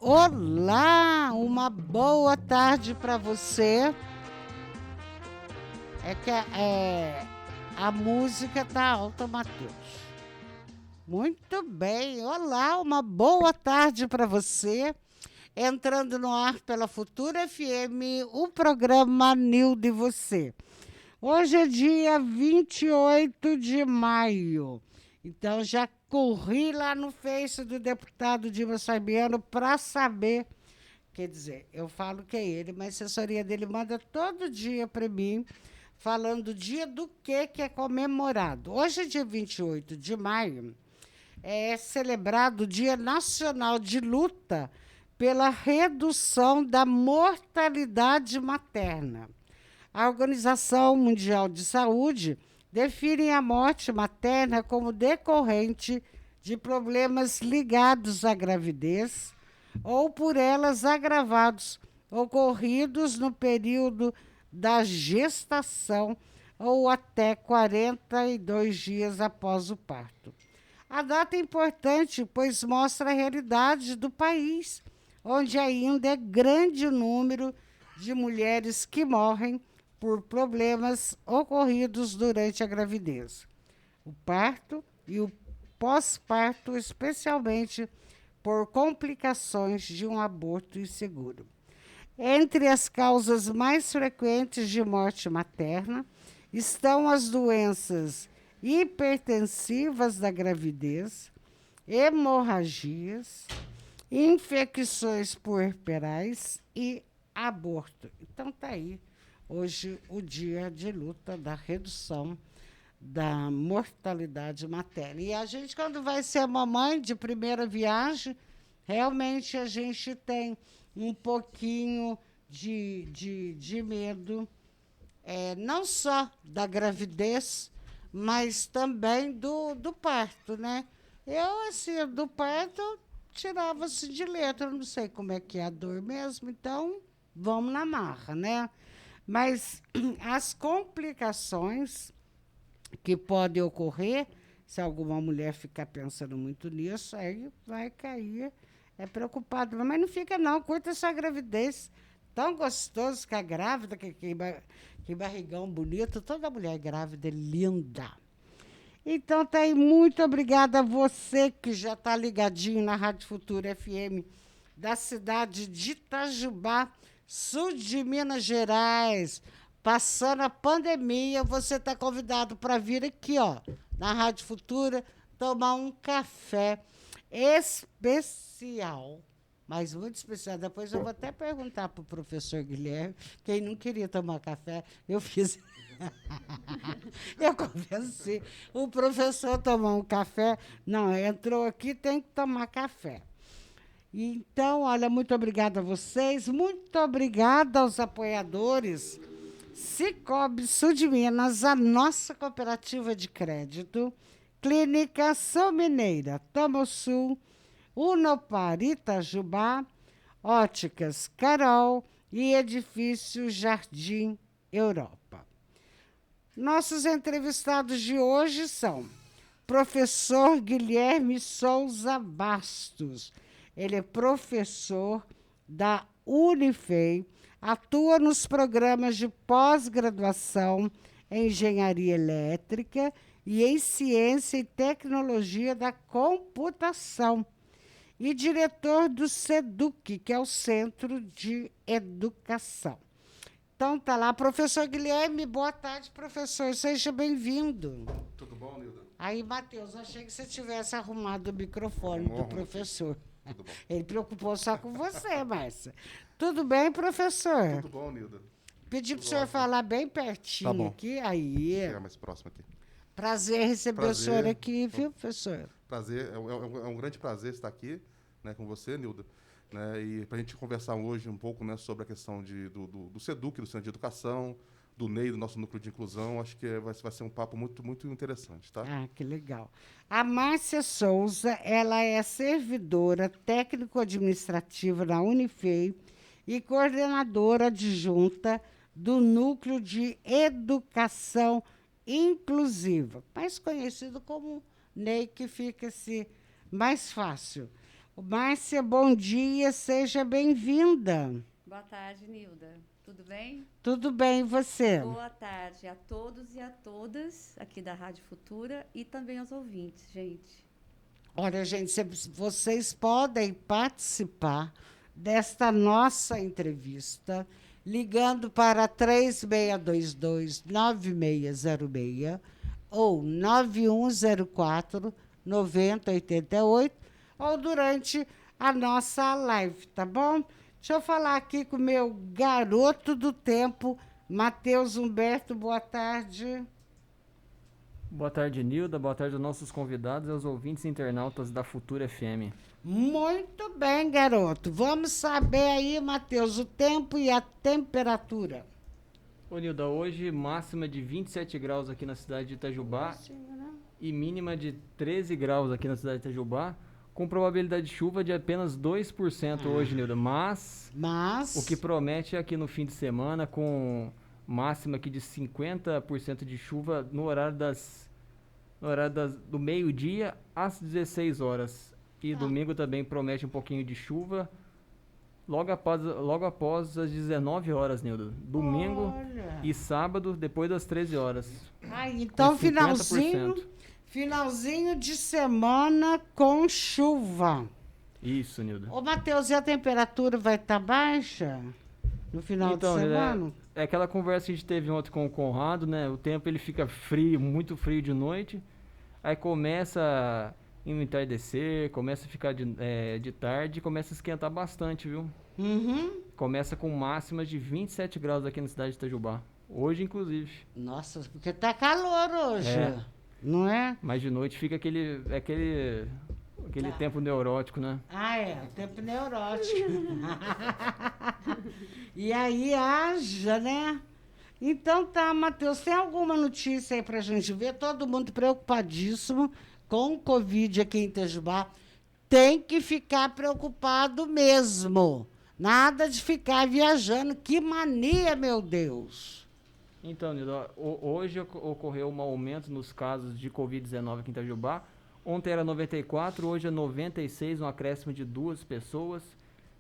Olá, uma boa tarde para você. A música tá alta, Matheus. Muito bem. Olá, uma boa tarde para você. Entrando no ar pela Futura FM, o programa Nildo e Você. Hoje é dia 28 de maio. Então já corri lá no Face do deputado Dimas Fabiano para saber. Quer dizer, eu falo que é ele, mas a assessoria dele manda todo dia para mim, falando o dia do que é comemorado. Hoje é dia 28 de maio, é celebrado o Dia Nacional de Luta pela Redução da Mortalidade Materna. A Organização Mundial de Saúde define a morte materna como decorrente de problemas ligados à gravidez ou por elas agravados, ocorridos no período da gestação ou até 42 dias após o parto. A data é importante, pois mostra a realidade do país, onde ainda é grande o número de mulheres que morrem por problemas ocorridos durante a gravidez, o parto e o pós-parto, especialmente por complicações de um aborto inseguro. Entre as causas mais frequentes de morte materna estão as doenças hipertensivas da gravidez, hemorragias, infecções puerperais e aborto. Então tá aí hoje o dia de luta da redução da mortalidade materna. E a gente, quando vai ser mamãe de primeira viagem, realmente a gente tem um pouquinho de medo, não só da gravidez, mas também do parto, né? Eu, assim, do parto, tirava-se de letra, não sei como é que é a dor mesmo, então vamos na marra, né? Mas as complicações que podem ocorrer, se alguma mulher ficar pensando muito nisso, aí vai cair, é preocupado. Mas não fica não, curta essa gravidez. Tão gostoso ficar grávida, que barrigão bonito. Toda mulher grávida é linda. Então, tá aí, muito obrigada a você que já está ligadinho na Rádio Futura FM da cidade de Itajubá, sul de Minas Gerais. Passando a pandemia, você está convidado para vir aqui, ó, na Rádio Futura, tomar um café especial, mas muito especial. Depois eu vou até perguntar para o professor Guilherme, quem não queria tomar café, eu fiz. Eu convenci o professor a tomar um café. Não, entrou aqui, tem que tomar café. Então, olha, muito obrigada a vocês, muito obrigada aos apoiadores. Cicobi Sul de Minas, a nossa cooperativa de crédito, Clínica São Mineira, Tamosul, Unopar Itajubá, Óticas Carol e Edifício Jardim Europa. Nossos entrevistados de hoje são professor Guilherme Souza Bastos. Ele é professor da Unifei, atua nos programas de pós-graduação em engenharia elétrica e em ciência e tecnologia da computação, e diretor do SEDUC, que é o Centro de Educação. Então tá lá, professor Guilherme, boa tarde, professor, seja bem-vindo. Tudo bom, Nilda? Aí, Matheus, achei que você tivesse arrumado o microfone do professor. Tudo bom. Ele preocupou só com você, Márcia. Tudo bem, professor? Tudo bom, Nilda? Pedi para o senhor falar bem pertinho Tá aqui. Aí. Chegar mais próximo aqui. Prazer receber o senhor aqui, viu, professor? Prazer, é um grande prazer estar aqui, né, com você, Nilda. Né, e para a gente conversar hoje um pouco, né, sobre a questão do SEDUC, do Centro de Educação, do NEI, do nosso núcleo de inclusão. Acho que vai ser um papo muito, muito interessante, tá? Ah, que legal. A Márcia Souza, ela é servidora técnico-administrativa da Unifei e coordenadora adjunta do Núcleo de Educação Inclusiva, mais conhecido como NEI, que fica-se mais fácil. Márcia, bom dia, seja bem-vinda. Boa tarde, Nilda. Tudo bem? Tudo bem, e você? Boa tarde a todos e a todas aqui da Rádio Futura e também aos ouvintes, gente. Olha, gente, vocês podem participar desta nossa entrevista ligando para 3622-9606 ou 9104-9088 ou durante a nossa live, tá bom? Deixa eu falar aqui com o meu garoto do tempo, Matheus Humberto, boa tarde. Boa tarde, Nilda. Boa tarde aos nossos convidados e aos ouvintes internautas da Futura FM. Muito bem, garoto. Vamos saber aí, Matheus, o tempo e a temperatura. Ô, Nilda, hoje máxima de 27 graus aqui na cidade de Itajubá e mínima de 13 graus aqui na cidade de Itajubá, com probabilidade de chuva de apenas 2% hoje, Nilda. Mas o que promete é aqui no fim de semana, com máxima aqui de 50% de chuva no horário do meio-dia às 16 horas. E domingo também promete um pouquinho de chuva logo após as 19 horas, Nilda. Domingo e sábado, depois das 13 horas. Então finalzinho de semana com chuva. Isso, Nilda. Ô, Matheus, e a temperatura vai estar baixa no final de semana? É aquela conversa que a gente teve ontem com o Conrado, né? O tempo ele fica frio, muito frio de noite. Aí começa a entardecer, começa a ficar de tarde e começa a esquentar bastante, viu? Começa com máximas de 27 graus aqui na cidade de Itajubá. Hoje, inclusive. Nossa, porque tá calor hoje, não é? Mas de noite fica aquele tempo neurótico, né? Tempo neurótico. E aí haja, né? Então tá, Matheus, tem alguma notícia aí pra gente ver? Todo mundo preocupadíssimo com o Covid aqui em Itajubá. Tem que ficar preocupado mesmo. Nada de ficar viajando. Que mania, meu Deus! Então, Nildo, hoje ocorreu um aumento nos casos de Covid-19 aqui em Itajubá. Ontem era 94, hoje é 96, um acréscimo de 2 pessoas,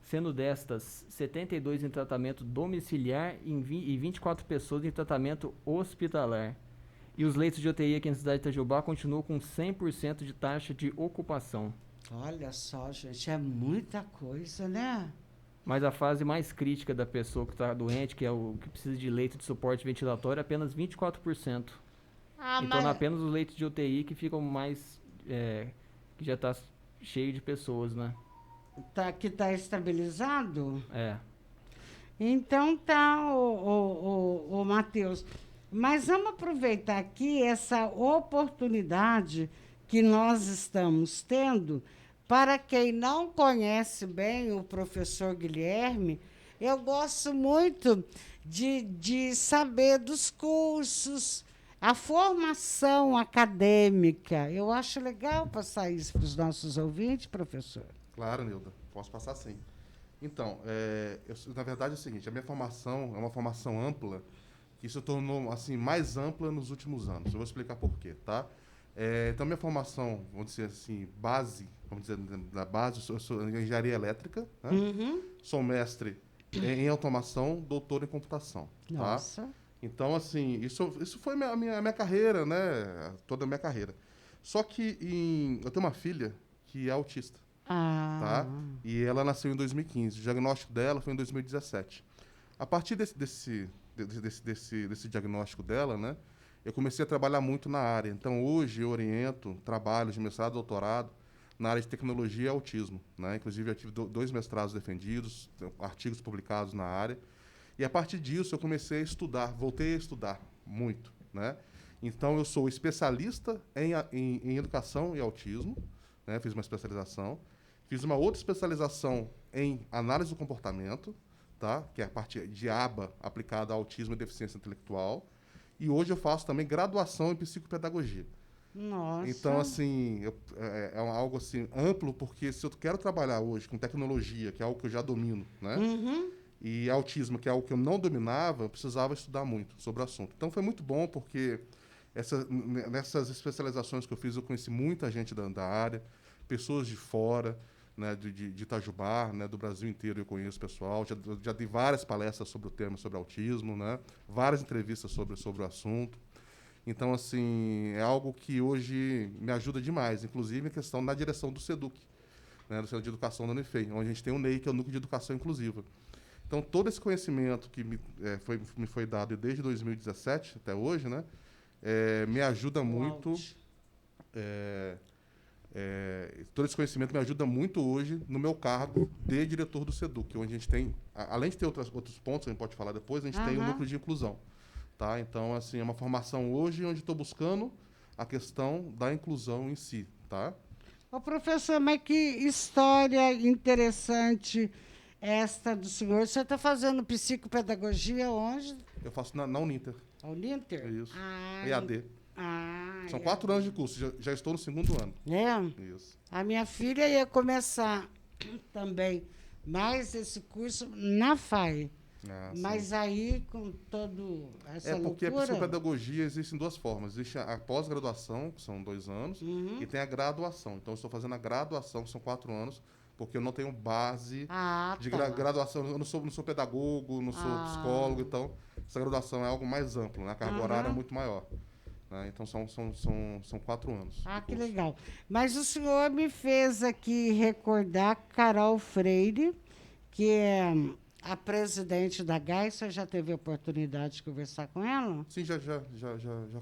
sendo destas 72 em tratamento domiciliar e 24 pessoas em tratamento hospitalar. E os leitos de UTI aqui na cidade de Itajubá continuam com 100% de taxa de ocupação. Olha só, gente, é muita coisa, né? Mas a fase mais crítica da pessoa que está doente, que é o que precisa de leito de suporte ventilatório, é apenas 24%. Então, apenas os leitos de UTI que ficam mais... que já está cheio de pessoas, né? Que está estabilizado? É. Então tá, o Matheus. Mas vamos aproveitar aqui essa oportunidade que nós estamos tendo. Para quem não conhece bem o professor Guilherme, eu gosto muito de saber dos cursos, a formação acadêmica. Eu acho legal passar isso para os nossos ouvintes, professor. Claro, Nilda, posso passar sim. Então, na verdade é o seguinte, a minha formação é uma formação ampla, que se tornou assim, mais ampla nos últimos anos. Eu vou explicar por quê, tá? Então, minha formação, vamos dizer assim, da base, eu sou em engenharia elétrica, né? Sou mestre em automação, doutor em computação. Nossa. Tá? Então, assim, isso foi a minha carreira, né? Toda a minha carreira. Só que eu tenho uma filha que é autista. Tá? E ela nasceu em 2015. O diagnóstico dela foi em 2017. A partir desse diagnóstico dela, né? Eu comecei a trabalhar muito na área. Então, hoje eu oriento trabalhos de mestrado e doutorado na área de tecnologia e autismo, né? Inclusive, eu tive 2 mestrados defendidos, artigos publicados na área. E, a partir disso, eu comecei a estudar, voltei a estudar muito, né? Então, eu sou especialista em educação e autismo, né? Fiz uma especialização. Fiz uma outra especialização em análise do comportamento, tá? Que é a parte de aba aplicada ao autismo e deficiência intelectual. E hoje eu faço também graduação em psicopedagogia. Nossa. Então, assim, é algo assim, amplo, porque se eu quero trabalhar hoje com tecnologia, que é algo que eu já domino, né? E autismo, que é algo que eu não dominava, eu precisava estudar muito sobre o assunto. Então, foi muito bom, porque nessas especializações que eu fiz, eu conheci muita gente da área, pessoas de fora, né, de Itajubá, né, do Brasil inteiro eu conheço pessoal, já dei várias palestras sobre o tema, sobre autismo, né, várias entrevistas sobre o assunto. Então, assim, é algo que hoje me ajuda demais, inclusive a questão na direção do SEDUC, né, do Centro de Educação da Unifei, onde a gente tem o NEI, que é o Núcleo de Educação Inclusiva. Então, todo esse conhecimento que me foi dado desde 2017 até hoje, né, me ajuda muito. Todo esse conhecimento me ajuda muito hoje no meu cargo de diretor do SEDUC, onde a gente tem, além de ter outros pontos que a gente pode falar depois, a gente tem o núcleo de inclusão. Tá? Então, assim, é uma formação hoje onde estou buscando a questão da inclusão em si. Tá? Ô, professor, mas que história interessante esta do senhor. Você está fazendo psicopedagogia onde? Eu faço na Uninter. A Uninter? Isso. Ah, EAD. São 4 anos de curso, já estou no 2º ano. É? Isso. A minha filha ia começar também mais esse curso na FAI. Mas aí, com todo essa porque loucura... a psicopedagogia existe em 2 formas. Existe a pós-graduação, que são 2 anos, e tem a graduação. Então, eu estou fazendo a graduação, que são 4 anos, porque eu não tenho base de graduação. Eu não sou pedagogo, não sou psicólogo, então essa graduação é algo mais amplo, né? A carga horária é muito maior. Né? Então, são 4 anos. Que legal. Mas o senhor me fez aqui recordar Carol Freire, que é a presidente da GAI. Você já teve a oportunidade de conversar com ela? Sim, já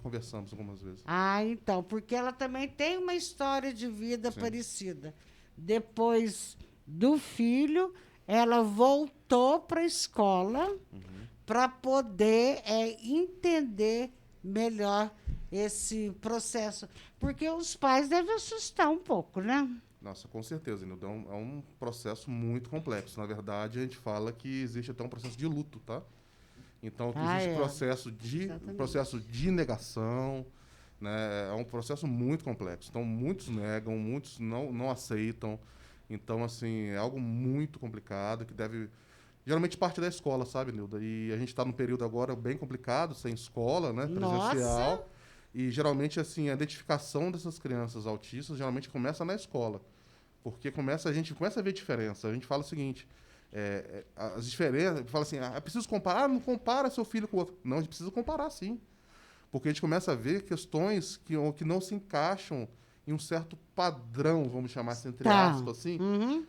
conversamos algumas vezes. Então, porque ela também tem uma história de vida parecida. Depois do filho, ela voltou para a escola para poder entender melhor esse processo. Porque os pais devem assustar um pouco, né? Nossa, com certeza, Nilda. É um processo muito complexo. Na verdade, a gente fala que existe até um processo de luto, tá? Então, existe processo de negação, né? É um processo muito complexo. Então, muitos negam, muitos não aceitam. Então, assim, é algo muito complicado que deve... Geralmente parte da escola, sabe, Nilda? E a gente está num período agora bem complicado, sem escola, né? Presencial. Nossa. E, geralmente, assim, a identificação dessas crianças autistas geralmente começa na escola. Porque a gente começa a ver diferença. A gente fala o seguinte, as diferenças... Fala assim, é preciso comparar? Não compara seu filho com o outro. Não, a gente precisa comparar, sim. Porque a gente começa a ver questões que não se encaixam em um certo padrão, vamos chamar assim, entre aspas, assim.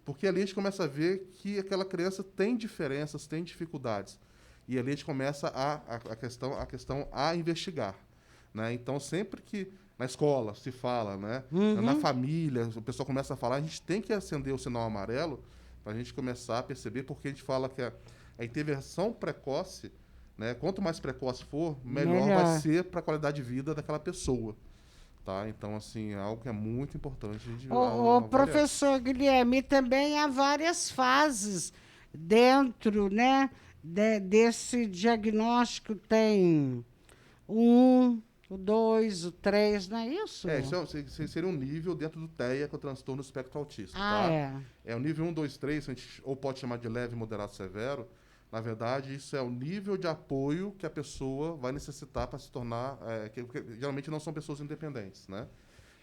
Porque ali a gente começa a ver que aquela criança tem diferenças, tem dificuldades. E ali a gente começa a questão a investigar. Né? Então, sempre que na escola se fala, né? Na família, o pessoal começa a falar, a gente tem que acender o sinal amarelo para a gente começar a perceber, porque a gente fala que a intervenção precoce, né? Quanto mais precoce for, melhor vai ser para a qualidade de vida daquela pessoa. Tá? Então, assim, é algo que é muito importante. O professor Guilherme, também há várias fases dentro, né, desse diagnóstico. Tem o 2, o 3, não é isso? Isso seria um nível dentro do TEA, que é o transtorno do espectro autista. É o nível 1, 2, 3, a gente ou pode chamar de leve, moderado, severo. Na verdade, isso é o nível de apoio que a pessoa vai necessitar para se tornar... porque geralmente não são pessoas independentes, né?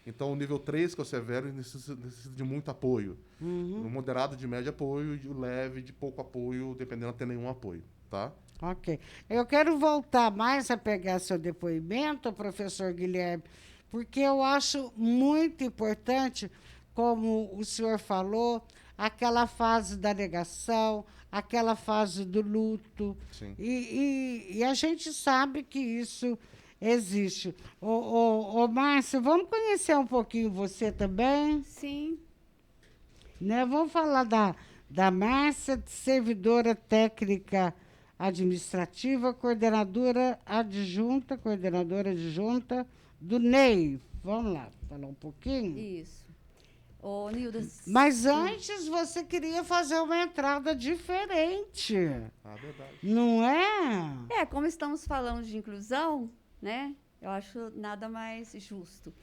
Então, o nível 3, que é o severo, necessita de muito apoio. O moderado, de médio apoio, e o leve, de pouco apoio, dependendo de não ter nenhum apoio, tá? Ok. Eu quero voltar mais a pegar seu depoimento, professor Guilherme, porque eu acho muito importante, como o senhor falou, aquela fase da negação, aquela fase do luto. Sim. E a gente sabe que isso existe. Ô, Márcia, vamos conhecer um pouquinho você também? Sim. Né? Vamos falar da Márcia, servidora técnica administrativa, coordenadora adjunta do NEI. Vamos lá, falar um pouquinho? Isso. Ô, Nilda... Mas antes você queria fazer uma entrada diferente. Verdade. Não é? Como estamos falando de inclusão, né? Eu acho nada mais justo.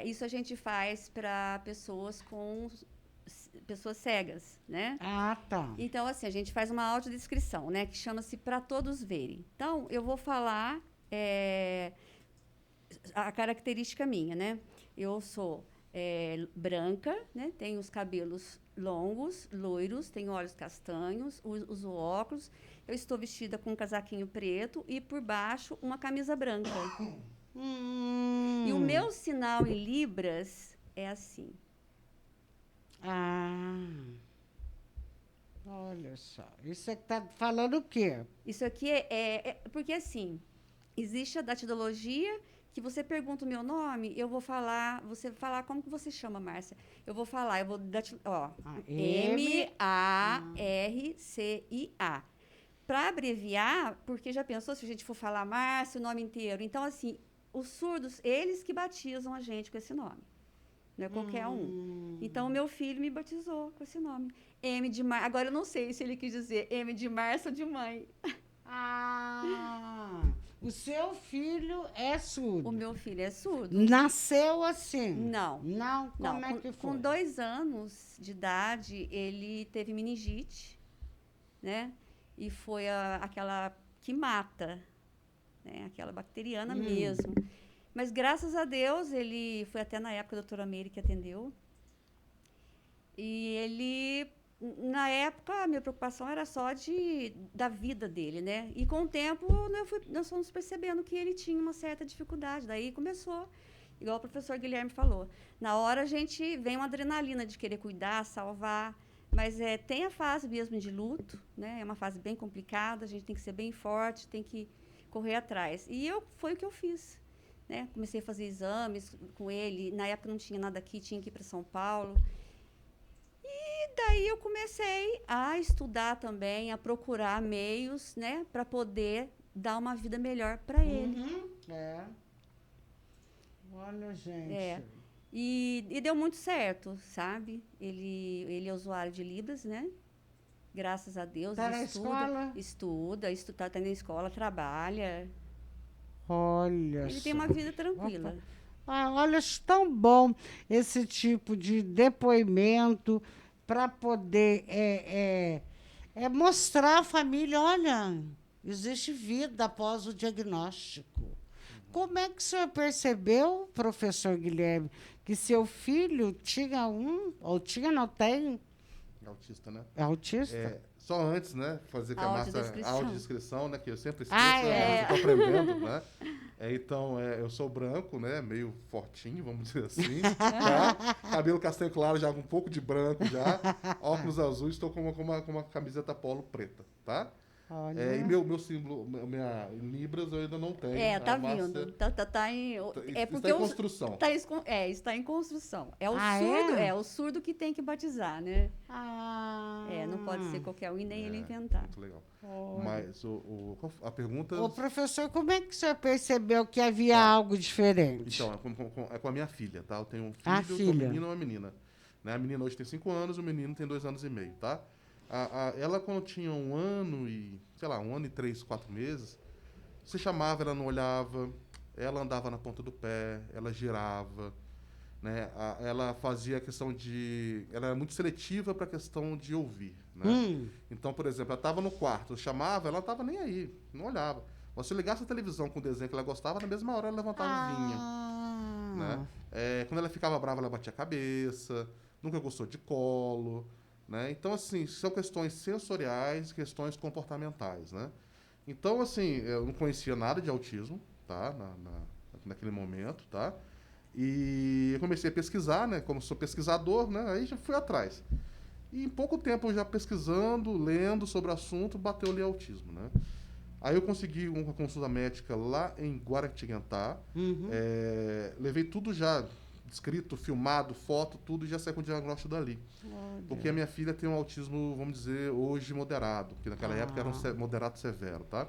Isso a gente faz para pessoas cegas, né? Tá. Então, assim, a gente faz uma audiodescrição, né? Que chama-se Para Todos Verem. Então, eu vou falar a característica minha, né? Eu sou branca, né? Tem os cabelos longos, loiros, tem olhos castanhos, uso óculos. Eu estou vestida com um casaquinho preto e por baixo uma camisa branca. E o meu sinal em Libras é assim. Olha só. Isso é que tá falando o quê? Isso aqui porque assim, existe a datidologia que você pergunta o meu nome, eu vou falar, você vai falar como que você chama, Márcia? Eu vou Marcia. Para abreviar, porque já pensou se a gente for falar Márcia, o nome inteiro? Então, assim, os surdos, eles que batizam a gente com esse nome. Não é qualquer um. Então, o meu filho me batizou com esse nome. M de Mar. Agora, eu não sei se ele quis dizer M de Márcia ou de mãe. O seu filho é surdo. O meu filho é surdo. Nasceu assim? Não. Não? Como é que foi? Com 2 anos de idade, ele teve meningite, né? E foi aquela que mata, né? Aquela bacteriana mesmo. Mas, graças a Deus, ele foi até na época a doutora Meire que atendeu. E ele, na época, a minha preocupação era só da vida dele, né? E com o tempo, nós fomos percebendo que ele tinha uma certa dificuldade. Daí começou, igual o professor Guilherme falou. Na hora, a gente vem uma adrenalina de querer cuidar, salvar. Mas tem a fase mesmo de luto, né? É uma fase bem complicada, a gente tem que ser bem forte, tem que correr atrás. E foi o que eu fiz, né? Comecei a fazer exames com ele. Na época não tinha nada aqui, tinha que ir para São Paulo. E daí eu comecei a estudar também, a procurar meios, né? Para poder dar uma vida melhor para ele. Olha, gente. E deu muito certo, sabe? Ele é usuário de Libras, né? Graças a Deus. Tá na escola? Estuda, tá na escola, trabalha. Olha Ele só. tem uma vida tranquila. Olha, acho tão bom esse tipo de depoimento para poder mostrar à família, olha, existe vida após o diagnóstico. Como é que o senhor percebeu, professor Guilherme, que seu filho tinha não tem? É autista, né? É autista? Só antes, né? Fazer com a Márcia a audiodescrição, né? Que eu sempre esqueço, eu estou aprendendo, né? Então, eu sou branco, né? Meio fortinho, vamos dizer assim. Tá? Cabelo castanho claro, já com um pouco de branco já. Óculos azuis, estou com uma camiseta polo preta, tá? E meu símbolo, minha Libras, eu ainda não tenho. Tá vindo. Tá em... Está em construção. Está em construção. É o surdo que tem que batizar, né? Não pode ser qualquer um e nem ele inventar. Muito legal. Mas a pergunta... Ô, professor, como é que o senhor percebeu que havia algo diferente? Então, é com a minha filha, tá? Eu tenho um filho, um menino e uma menina. Né? A menina hoje tem 5 anos, o menino tem 2 anos e meio, tá? Ela, quando tinha 1 ano e, 1 ano e 3, 4 meses, você chamava, ela não olhava, ela andava na ponta do pé, ela girava, né? Ela fazia a questão de... Ela era muito seletiva para a questão de ouvir, né? Então, por exemplo, ela estava no quarto, eu chamava, ela não estava nem aí, não olhava. Mas se eu ligasse a televisão com o desenho que ela gostava, na mesma hora ela levantava e vinha. Né? Quando ela ficava brava, ela batia a cabeça, nunca gostou de colo... Né? Então, assim, são questões sensoriais, questões comportamentais, né? Então, assim, eu não conhecia nada de autismo, tá? Naquele momento, tá? E eu comecei a pesquisar, né? Como sou pesquisador, né? Aí já fui atrás. E em pouco tempo, já pesquisando, lendo sobre o assunto, bateu ali autismo, né? Aí eu consegui uma consulta médica lá em Guaratinguetá. Levei tudo já... escrito, filmado, foto, tudo, e já saiu com o diagnóstico dali. Porque a minha filha tem um autismo, vamos dizer, hoje moderado, que naquela época era um moderado severo, tá?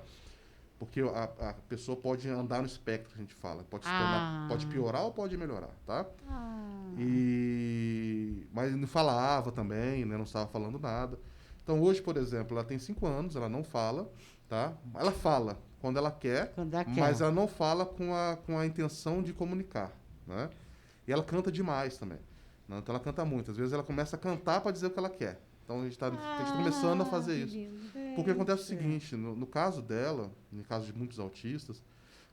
Porque a pessoa pode andar no espectro, a gente fala. Pode piorar ou pode melhorar, tá? Mas não falava também, né? Não estava falando nada. Então, hoje, por exemplo, ela tem 5 anos, ela não fala, tá? Ela fala quando ela quer, mas ela não fala com a intenção de comunicar, né? E ela canta demais também. Né? Então ela canta muito. Às vezes ela começa a cantar para dizer o que ela quer. Então a gente está começando a fazer isso. Porque acontece o seguinte, no caso dela, no caso de muitos autistas,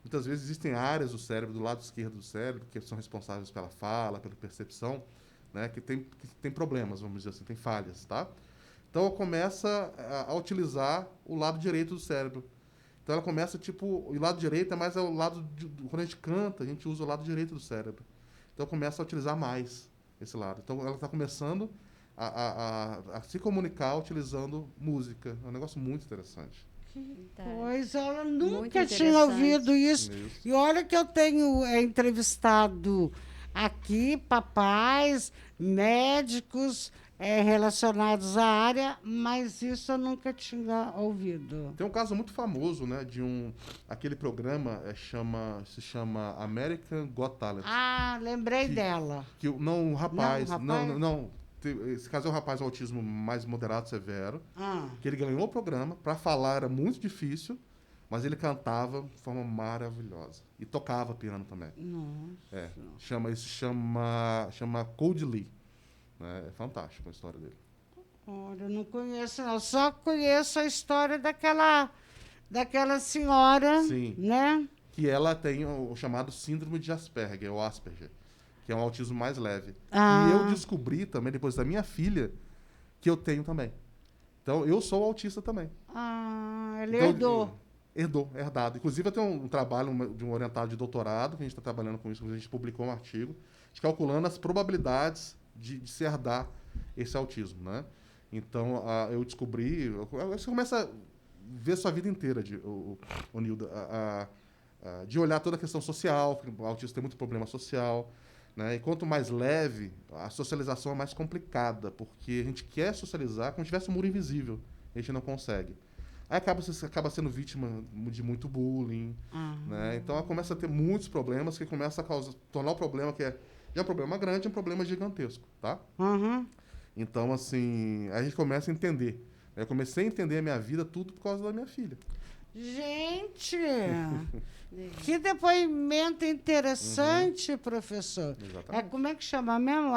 muitas vezes existem áreas do cérebro, do lado esquerdo do cérebro, que são responsáveis pela fala, pela percepção, né, que tem problemas, vamos dizer assim, tem falhas, tá? Então, ela começa a utilizar o lado direito do cérebro. Então, ela começa, tipo, o lado direito é mais o lado... quando a gente canta, a gente usa o lado direito do cérebro. Então, começa a utilizar mais esse lado. Então, ela está começando a se comunicar utilizando música. É um negócio muito interessante. Pois ela Muito nunca tinha interessante. ouvido isso. Isso. E olha que eu tenho entrevistado aqui papais, médicos relacionados à área, mas isso eu nunca tinha ouvido. Tem um caso muito famoso, né, aquele programa se chama American Got Talent. Ah, lembrei dela. Que um rapaz, Não, um rapaz? não, esse caso é um rapaz com autismo mais moderado, severo, Ah, que ele ganhou o programa, para falar era muito difícil, mas ele cantava de forma maravilhosa e tocava piano também. nossa. Chama Cody Lee, né? É fantástico a história dele. Olha, eu não conheço, não. Só conheço a história daquela senhora, Sim. né? Que ela tem o chamado síndrome de Asperger, ou Asperger, que é um autismo mais leve. Ah. E eu descobri também, depois da minha filha, que eu tenho também. Então, eu sou autista também. Ah, ele Então, herdou. Herdado. Inclusive, eu tenho um trabalho de um orientado de doutorado, que a gente está trabalhando com isso, a gente publicou um artigo, calculando as probabilidades de se herdar esse autismo, né? Então, eu descobri... Você começa a ver sua vida inteira, Nilda, de olhar toda a questão social, que o autista tem muito problema social, né? E quanto mais leve, a socialização é mais complicada, porque a gente quer socializar como se tivesse um muro invisível, a gente não consegue. Aí você acaba sendo vítima de muito bullying, né? Então ela começa a ter muitos problemas que começa a tornar o problema que já é um problema grande, um problema gigantesco, tá? Uhum. Então, assim, a gente começa a entender. Eu comecei a entender a minha vida tudo por causa da minha filha. Gente, que depoimento interessante, professor. Exatamente. Como é que chama mesmo?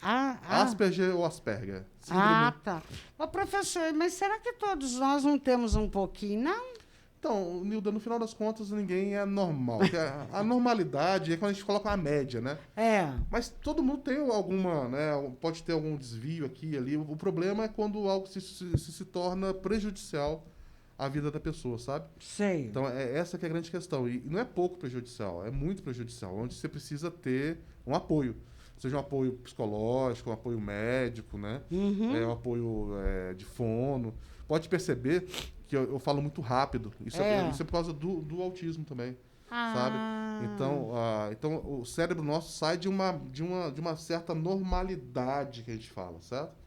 Asperger ou Asperger. Ah, tá. Ô, professor, mas será que todos nós não temos um pouquinho, não? Então, Nilda, no final das contas, ninguém é normal. Porque a normalidade é quando a gente coloca a média, né? É. Mas todo mundo tem alguma, né? Pode ter algum desvio aqui e ali. O problema é quando algo se torna prejudicial à vida da pessoa, sabe? Sei. Então, essa que é a grande questão. E não é pouco prejudicial, é muito prejudicial, onde você precisa ter um apoio. Seja um apoio psicológico, um apoio médico, né? Um apoio de fono. Pode perceber que eu falo muito rápido. Isso é por causa do autismo também, sabe? Então, o cérebro nosso sai de uma certa normalidade que a gente fala, certo?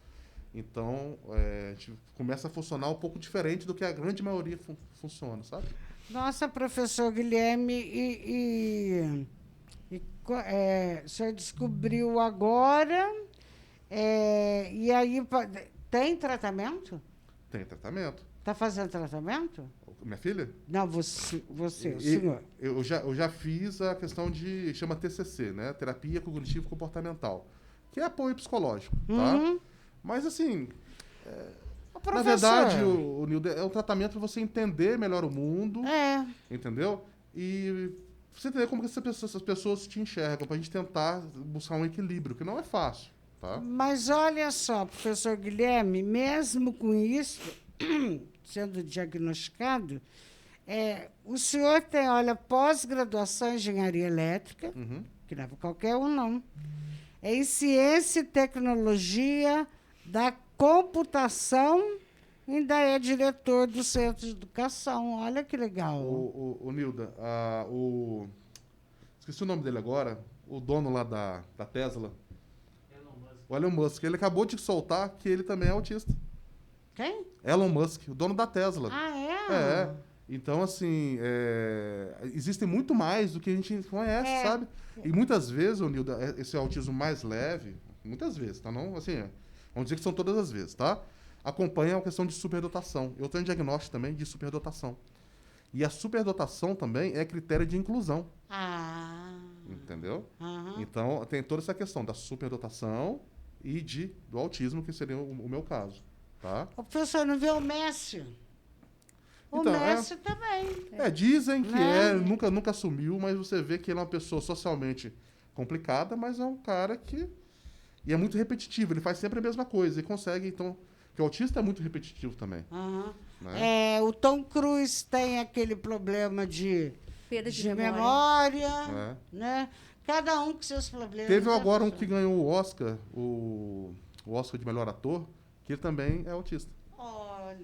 Então, a gente começa a funcionar um pouco diferente do que a grande maioria funciona, sabe? Nossa, professor Guilherme, o senhor descobriu agora, e aí tem tratamento? Tem tratamento. Está fazendo tratamento? Minha filha? Não, você o senhor. Eu já fiz a questão chama TCC, né? Terapia Cognitivo Comportamental, que é apoio psicológico, tá? Mas, assim, na verdade, Nilda, é um tratamento para você entender melhor o mundo, entendeu? E você entender como que essas pessoas te enxergam, para a gente tentar buscar um equilíbrio, que não é fácil, tá? Mas olha só, professor Guilherme, mesmo com isso, sendo diagnosticado, o senhor tem, olha, pós-graduação em engenharia elétrica, que não é para qualquer um, não. É em ciência e tecnologia da computação, ainda é diretor do Centro de Educação. Olha que legal. O Nilda, esqueci o nome dele agora, o dono lá da Tesla. O Elon Musk. Ele acabou de soltar que ele também é autista. Quem? Elon Musk, o dono da Tesla. Ah, é? Então, assim, existem muito mais do que a gente conhece, sabe? E muitas vezes, Nilda, esse autismo mais leve, muitas vezes, tá? Não, assim, vamos dizer que são todas as vezes, tá? Acompanha a questão de superdotação. Eu tenho um diagnóstico também de superdotação. E a superdotação também é critério de inclusão. Entendeu? Então, tem toda essa questão da superdotação e do autismo, que seria o meu caso, tá? O professor não vê o Messi? O Então, Messi também. Dizem que Né? nunca assumiu, mas você vê que ele é uma pessoa socialmente complicada, mas é um cara que... E é muito repetitivo, ele faz sempre a mesma coisa e consegue, então... Porque o autista é muito repetitivo também, Aham. né? O Tom Cruise tem aquele problema de Perda de de memória. memória, né? Cada um com seus problemas. Teve né, agora um professor? que ganhou o Oscar, o Oscar de melhor ator, que ele também é autista. Olha,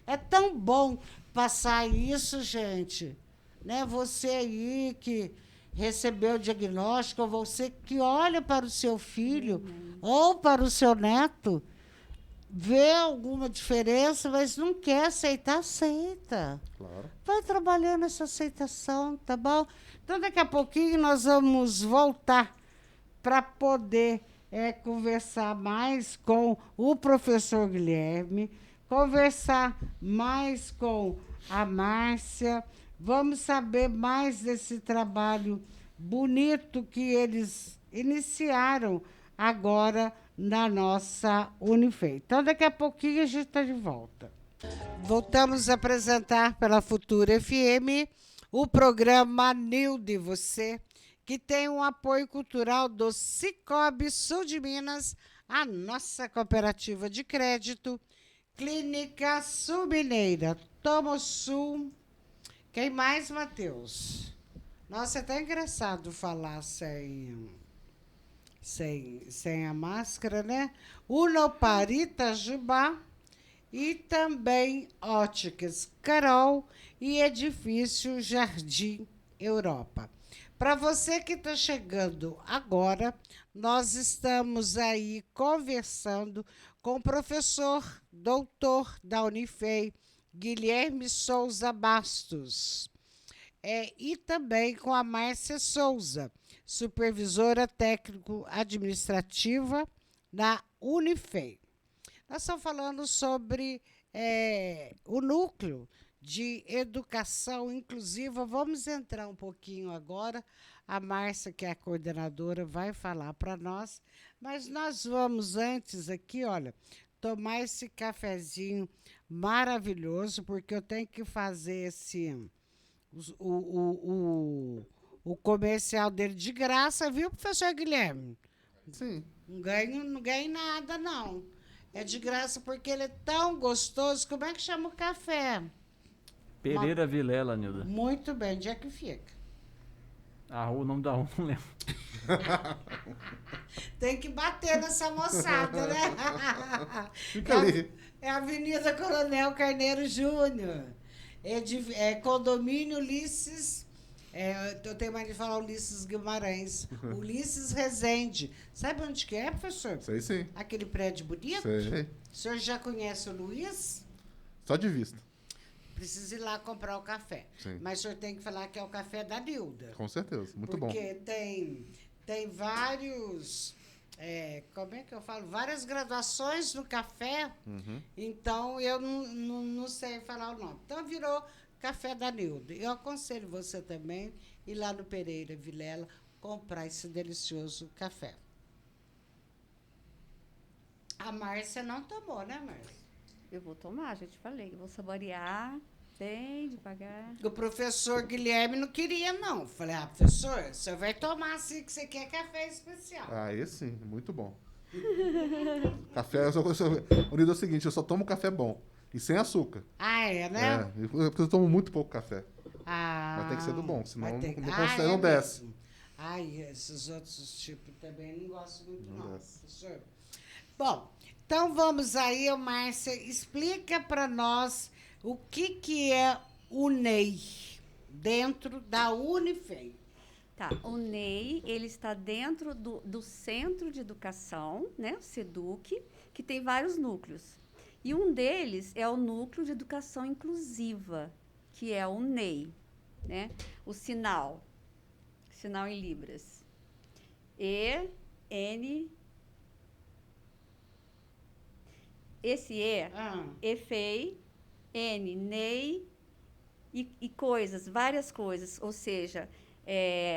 é tão bom passar isso, gente. Né? Você aí que recebeu o diagnóstico, ou você que olha para o seu filho ou para o seu neto, vê alguma diferença, mas não quer aceitar, aceita. Claro. Vai trabalhando essa aceitação, tá bom? Então, daqui a pouquinho nós vamos voltar para poder conversar mais com o professor Guilherme, conversar mais com a Márcia. Vamos saber mais desse trabalho bonito que eles iniciaram agora na nossa Unifei. Então, daqui a pouquinho a gente está de volta. Voltamos a apresentar pela Futura FM o programa Nilde Você, que tem um apoio cultural do Cicobi Sul de Minas, a nossa cooperativa de crédito, Clínica Sul Mineira, Tomosul. Quem mais, Matheus? Nossa, é até engraçado falar sem a máscara, né? Unopar Itajubá e também Óticas Carol e Edifício Jardim Europa. Para você que está chegando agora, nós estamos aí conversando com o professor doutor da Unifei, Guilherme Souza Bastos, e também com a Márcia Souza, supervisora técnico-administrativa da Unifei. Nós estamos falando sobre o núcleo de educação inclusiva. Vamos entrar um pouquinho agora. A Márcia, que é a coordenadora, vai falar para nós. Mas nós vamos antes aqui, olha, tomar esse cafezinho maravilhoso, porque eu tenho que fazer o comercial dele de graça, viu, professor Guilherme? Sim. Não ganho nada, não. É de graça porque ele é tão gostoso. Como é que chama o café? Pereira Vilela, Nilda. Muito bem. Onde é que fica? O nome da rua, não lembro. Tem que bater nessa moçada, né? Fica ali. É a Avenida Coronel Carneiro Júnior. É condomínio Ulisses. Eu tenho mais de falar Ulisses Guimarães. Ulisses Rezende. Sabe onde que é, professor? Sei sim. Aquele prédio bonito? Sei. O senhor já conhece o Luiz? Só de vista. Precisa ir lá comprar o café. Sim. Mas o senhor tem que falar que é o café da Nilda. Com certeza. Muito bom. Porque tem vários... como é que eu falo? Várias graduações no café. Uhum. Então, eu não sei falar o nome. Então, virou Café da Nilda. Eu aconselho você também ir lá no Pereira Vilela comprar esse delicioso café. A Márcia não tomou, né, Márcia? Eu vou tomar, já te falei. Eu vou saborear bem devagar. O professor Guilherme não queria, não. Falei, professor, o senhor vai tomar assim que você quer café especial. Esse sim, muito bom. Café, Unido é o seguinte, eu só tomo café bom. E sem açúcar. Né? Porque eu tomo muito pouco café. Mas tem que ser do bom, senão não não desce. Esses outros tipos também não gosto muito, não, Desce. professor. Bom, então vamos aí, Márcia, explica para nós o que é o NEI dentro da Unifei. Tá, o NEI, ele está dentro do Centro de Educação, né, o SEDUC, que tem vários núcleos. E um deles é o Núcleo de Educação Inclusiva, que é o NEI, né? O sinal em Libras. E-N... Esse EFEI, N, NEI e coisas, várias coisas. Ou seja,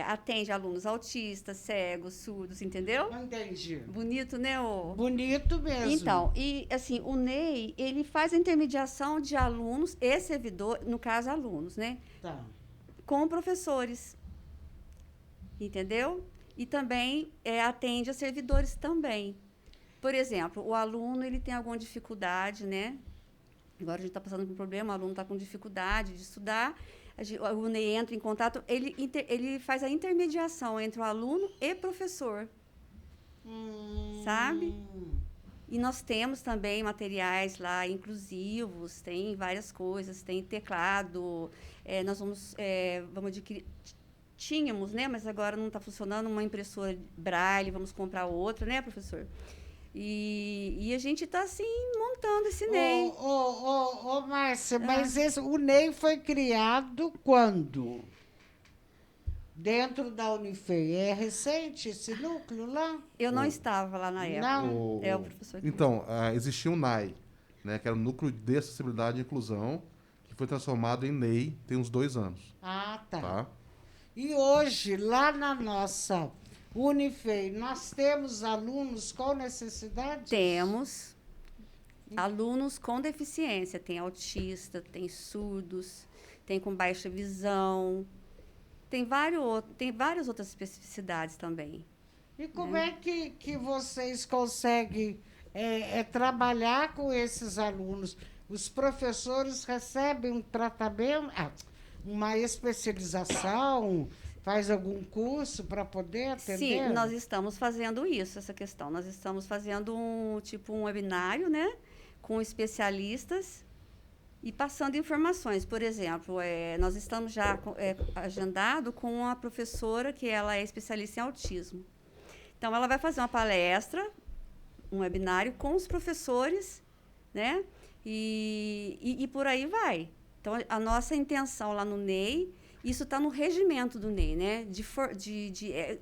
atende alunos autistas, cegos, surdos, entendeu? Entendi. Bonito, né? Bonito mesmo. Então, e assim, o NEI, ele faz a intermediação de alunos e servidores, no caso, alunos, né? Tá. Com professores, entendeu? E também atende a servidores também. Por exemplo, o aluno ele tem alguma dificuldade, né? Agora a gente está passando por um problema, o aluno está com dificuldade de estudar, o NEI entra em contato, ele faz a intermediação entre o aluno e professor, sabe? E nós temos também materiais lá inclusivos, tem várias coisas, tem teclado, nós vamos adquirir... Tínhamos, né? Mas agora não está funcionando, uma impressora Braille, vamos comprar outra, né, professor? E a gente está, assim, montando esse NEI. Márcia, mas o NEI foi criado quando? Dentro da Unifei. É recente esse núcleo lá? Eu não estava lá na época. Não? É o professor. Então, existia o NAI, né, que era o Núcleo de Acessibilidade e Inclusão, que foi transformado em NEI tem uns 2 anos. Ah, tá. Tá? E hoje, lá na nossa Unifei, nós temos alunos com necessidades? Temos alunos com deficiência. Tem autista, tem surdos, tem com baixa visão. Tem várias outras especificidades também. E como é que vocês conseguem trabalhar com esses alunos? Os professores recebem um tratamento, uma especialização, faz algum curso para poder atender? Sim, nós estamos fazendo isso, essa questão. Nós estamos fazendo um webinário, né, com especialistas e passando informações. Por exemplo, nós estamos já agendado com uma professora que ela é especialista em autismo. Então, ela vai fazer uma palestra, um webinário com os professores, né? E por aí vai. Então, a nossa intenção lá no NEI, isso está no regimento do NEI, né?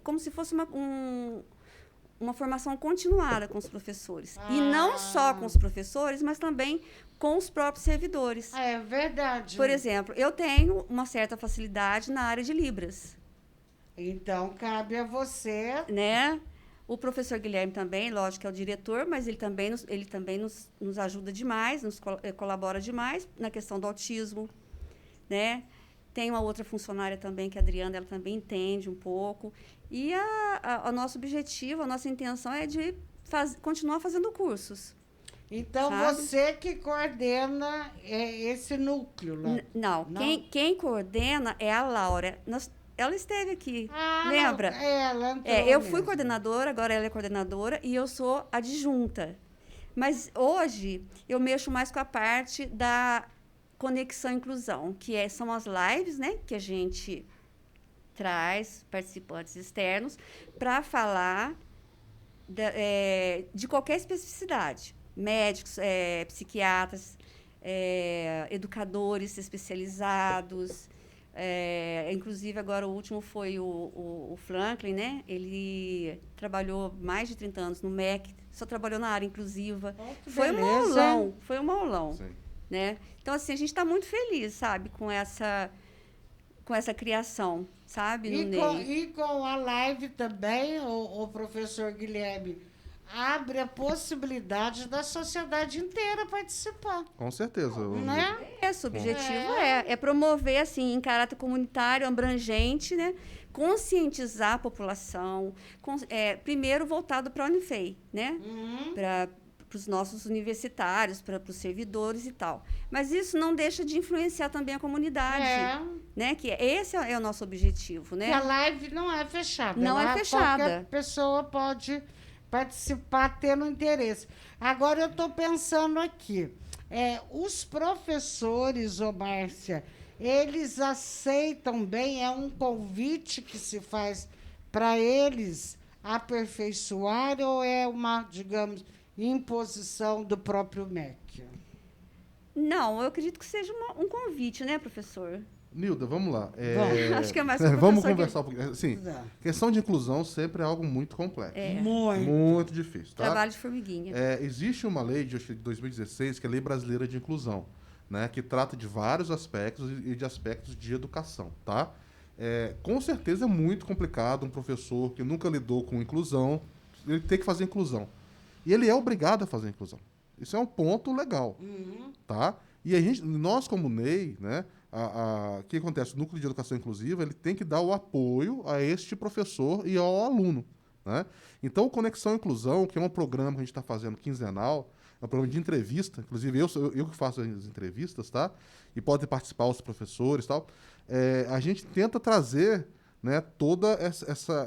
Como se fosse uma formação continuada com os professores. E não só com os professores, mas também com os próprios servidores. É verdade. Por exemplo, eu tenho uma certa facilidade na área de Libras. Então, cabe a você... Né? O professor Guilherme também, lógico que é o diretor, mas ele também nos ajuda demais, nos colabora demais na questão do autismo, né? Tem uma outra funcionária também, que é a Adriana, ela também entende um pouco. E o nosso objetivo, a nossa intenção é de continuar fazendo cursos. Então, sabe? Você que coordena esse núcleo lá? Não. Quem coordena é a Laura. Ela esteve aqui, lembra? Ela eu fui coordenadora, agora ela é coordenadora, e eu sou adjunta. Mas hoje eu mexo mais com a parte da conexão e inclusão, que são as lives, né, que a gente traz participantes externos para falar de qualquer especificidade. Médicos, psiquiatras, educadores especializados. Inclusive, agora o último foi o Franklin, né? Ele trabalhou mais de 30 anos no MEC, só trabalhou na área inclusiva. Foi um aulão. Sim. Né? Então, assim, a gente está muito feliz, sabe, com essa criação, sabe? E com a live também, o professor Guilherme abre a possibilidade da sociedade inteira participar. Com certeza. Né? O objetivo é promover, assim, em caráter comunitário, abrangente, né? Conscientizar a população, primeiro voltado para a Unifei, né? Para os nossos universitários, para os servidores e tal. Mas isso não deixa de influenciar também a comunidade, né? Que esse é o nosso objetivo, né? E a live não é fechada. Não é fechada. Qualquer pessoa pode participar tendo interesse. Agora, eu estou pensando aqui. Os professores, Márcia, eles aceitam bem? É um convite que se faz para eles aperfeiçoar ou é uma, digamos, imposição do próprio MEC? Não, eu acredito que seja um convite, né, professor? Nilda, vamos lá. Acho que é mais vamos conversar um pouquinho. Assim, questão de inclusão sempre é algo muito complexo. Muito difícil. Tá? Trabalho de formiguinha. Existe uma lei de 2016, que é a Lei Brasileira de Inclusão, né, que trata de vários aspectos e de aspectos de educação. Tá? Com certeza é muito complicado um professor que nunca lidou com inclusão, ele ter que fazer inclusão. E ele é obrigado a fazer inclusão. Isso é um ponto legal, tá? E nós como NEI, né, o que acontece? O Núcleo de Educação Inclusiva, ele tem que dar o apoio a este professor e ao aluno, né? Então, o Conexão Inclusão, que é um programa que a gente está fazendo quinzenal, é um programa de entrevista, inclusive eu que faço as entrevistas, tá? E podem participar os professores e tal. A gente tenta trazer, né, todo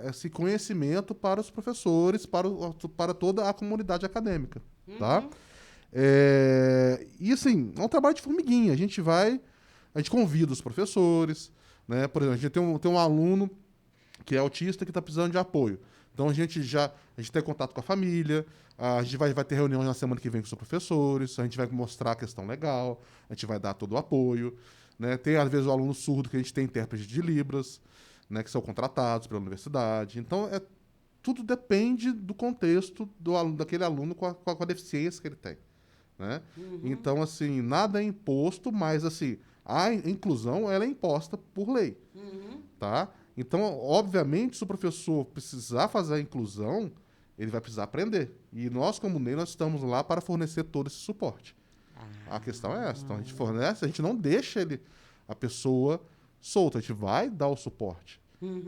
esse conhecimento para os professores, para toda a comunidade acadêmica, tá? E assim, é um trabalho de formiguinha. A gente convida os professores, né? Por exemplo, a gente tem um aluno que é autista que está precisando de apoio. Então a gente tem contato com a família, a gente vai ter reunião na semana que vem com os professores, a gente vai mostrar a questão legal, a gente vai dar todo o apoio, né? Tem às vezes o aluno surdo que a gente tem intérprete de Libras, né, que são contratados pela universidade. Então tudo depende do contexto daquele aluno com a deficiência que ele tem, né? Então, assim, nada é imposto, mas assim, a inclusão ela é imposta por lei, tá? Então, obviamente, se o professor precisar fazer a inclusão, ele vai precisar aprender. E nós, como NEI, nós estamos lá para fornecer todo esse suporte. A questão é essa. Então, a gente fornece, a gente não deixa a pessoa solta, a gente vai dar o suporte.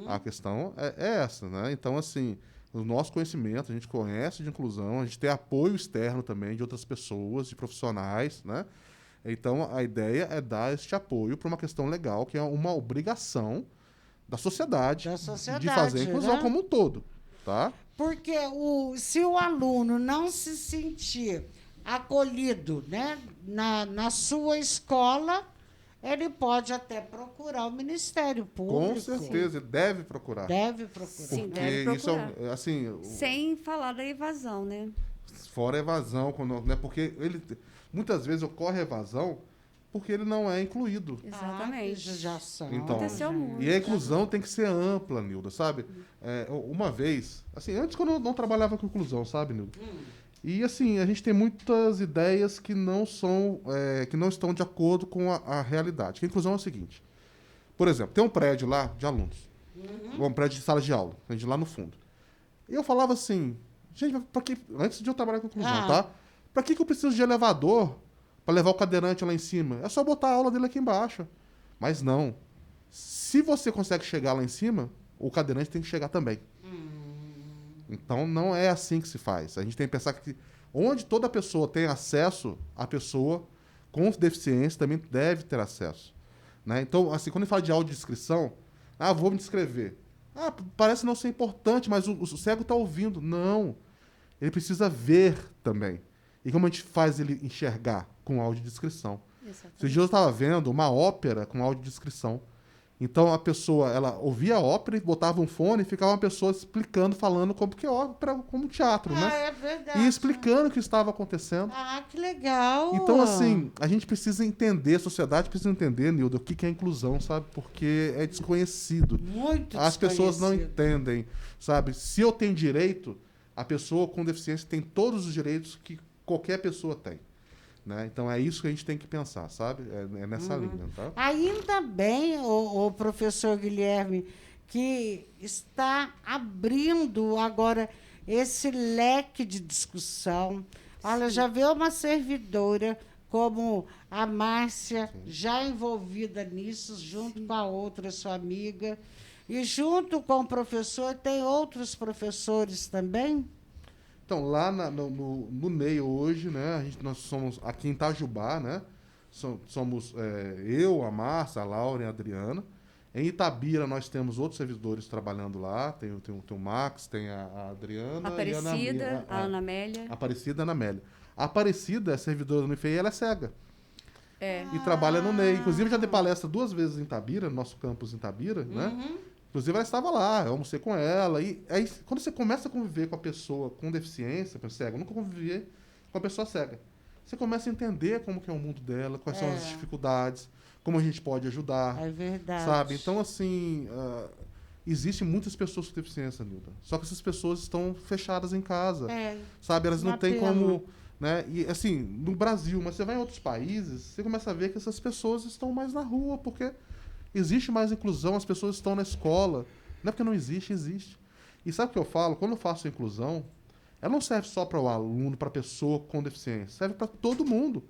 A questão é essa, né? Então, assim, o nosso conhecimento, a gente conhece de inclusão, a gente tem apoio externo também de outras pessoas, de profissionais, né? Então, a ideia é dar este apoio para uma questão legal, que é uma obrigação da sociedade de fazer a inclusão, né, como um todo, tá? Porque se o aluno não se sentir acolhido, né, na sua escola, ele pode até procurar o Ministério Público. Com certeza, deve procurar. Deve procurar. Sim, Porque deve procurar. isso é assim... Sem falar da evasão, né? Fora a evasão, né? Porque muitas vezes ocorre a evasão porque ele não é incluído. Exatamente. Então, Aconteceu muito. E a inclusão tem que ser ampla, Nilda, sabe? Uma vez, assim, antes quando eu não trabalhava com inclusão, sabe, Nilda? E assim, a gente tem muitas ideias que não estão de acordo com a realidade. Que a inclusão é o seguinte: por exemplo, tem um prédio lá de alunos, um prédio de sala de aula, a gente lá no fundo. E eu falava assim, gente, antes de eu trabalhar com inclusão, tá? Pra que eu preciso de elevador para levar o cadeirante lá em cima? É só botar a aula dele aqui embaixo. Mas não. Se você consegue chegar lá em cima, o cadeirante tem que chegar também. Então, não é assim que se faz. A gente tem que pensar que onde toda pessoa tem acesso, a pessoa com deficiência também deve ter acesso, né? Então, assim, quando a gente fala de audiodescrição, vou me descrever. Parece não ser importante, mas o cego está ouvindo. Não. Ele precisa ver também. E como a gente faz ele enxergar? Com audiodescrição. Esses dias eu estava vendo uma ópera com audiodescrição. Então a pessoa, ela ouvia a ópera e botava um fone e ficava uma pessoa explicando, falando porque ópera como teatro, né? É verdade. E explicando o que estava acontecendo. Que legal. Então, assim, a gente precisa entender, a sociedade precisa entender, Nilda, o que é inclusão, sabe? Porque é desconhecido. Muito As pessoas não desconhecido. entendem, sabe? Se eu tenho direito, a pessoa com deficiência tem todos os direitos que qualquer pessoa tem. Né? Então é isso que a gente tem que pensar, sabe? É nessa linha, tá? Ainda bem, o professor Guilherme, que está abrindo agora esse leque de discussão. Olha, já vê uma servidora como a Márcia, já envolvida nisso, junto com a outra sua amiga. E junto com o professor, tem outros professores também? Então, lá no NEI hoje, né, nós somos aqui em Itajubá, né? Somos eu, a Márcia, a Laura e a Adriana. Em Itabira, nós temos outros servidores trabalhando lá. Tem o Max, tem a Adriana. Aparecida, a Ana Amélia. Aparecida e a Ana Amélia. A Aparecida é servidora do NEI e ela é cega. E trabalha no NEI. Inclusive, já dei palestra 2 vezes em Itabira, no nosso campus em Itabira, né? Inclusive, ela estava lá, eu almocei com ela. E aí, quando você começa a conviver com a pessoa com deficiência, cega, eu nunca convivi com a pessoa cega. Você começa a entender como que é o mundo dela, quais são as dificuldades, como a gente pode ajudar. É verdade. Sabe? Então, assim, existem muitas pessoas com deficiência, Nilda. Só que essas pessoas estão fechadas em casa. Sabe? Elas não têm como... Né? E, assim, no Brasil, mas você vai em outros países, você começa a ver que essas pessoas estão mais na rua, porque Existe mais inclusão, as pessoas estão na escola. Não é porque não existe, existe. E sabe o que eu falo? Quando eu faço a inclusão, ela não serve só para o aluno, para a pessoa com deficiência, serve para todo mundo.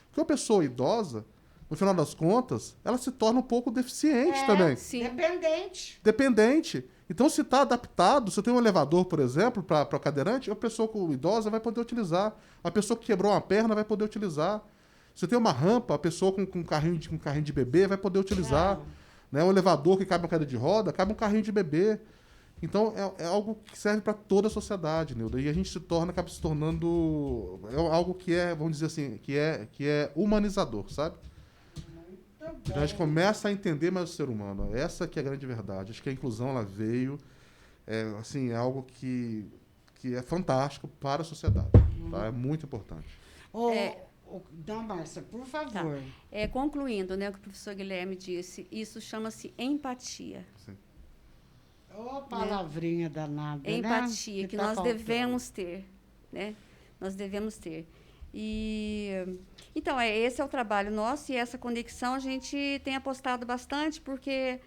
Porque a pessoa idosa, no final das contas, ela se torna um pouco deficiente também. Sim. Dependente. Dependente. Então, se está adaptado, se tem um elevador, por exemplo, para o cadeirante, a pessoa idosa vai poder utilizar. A pessoa que quebrou uma perna vai poder utilizar. Se tem uma rampa, a pessoa com carrinho de bebê vai poder utilizar. Né? Um elevador que cabe uma cadeira de roda, cabe um carrinho de bebê. Então, é algo que serve para toda a sociedade, Nilda. E a gente acaba se tornando algo que é, vamos dizer assim, que é humanizador, sabe? Então, a gente começa a entender mais o ser humano. Essa que é a grande verdade. Acho que a inclusão, ela veio, assim, é algo que é fantástico para a sociedade. Tá? É muito importante. Não, Márcia, por favor. Tá. Concluindo, né, o que o professor Guilherme disse, isso chama-se empatia. Sim. Palavrinha danada, empatia, né? que tá nós faltando. devemos ter, né? Nós devemos ter. Então, esse é o trabalho nosso e essa conexão a gente tem apostado bastante porque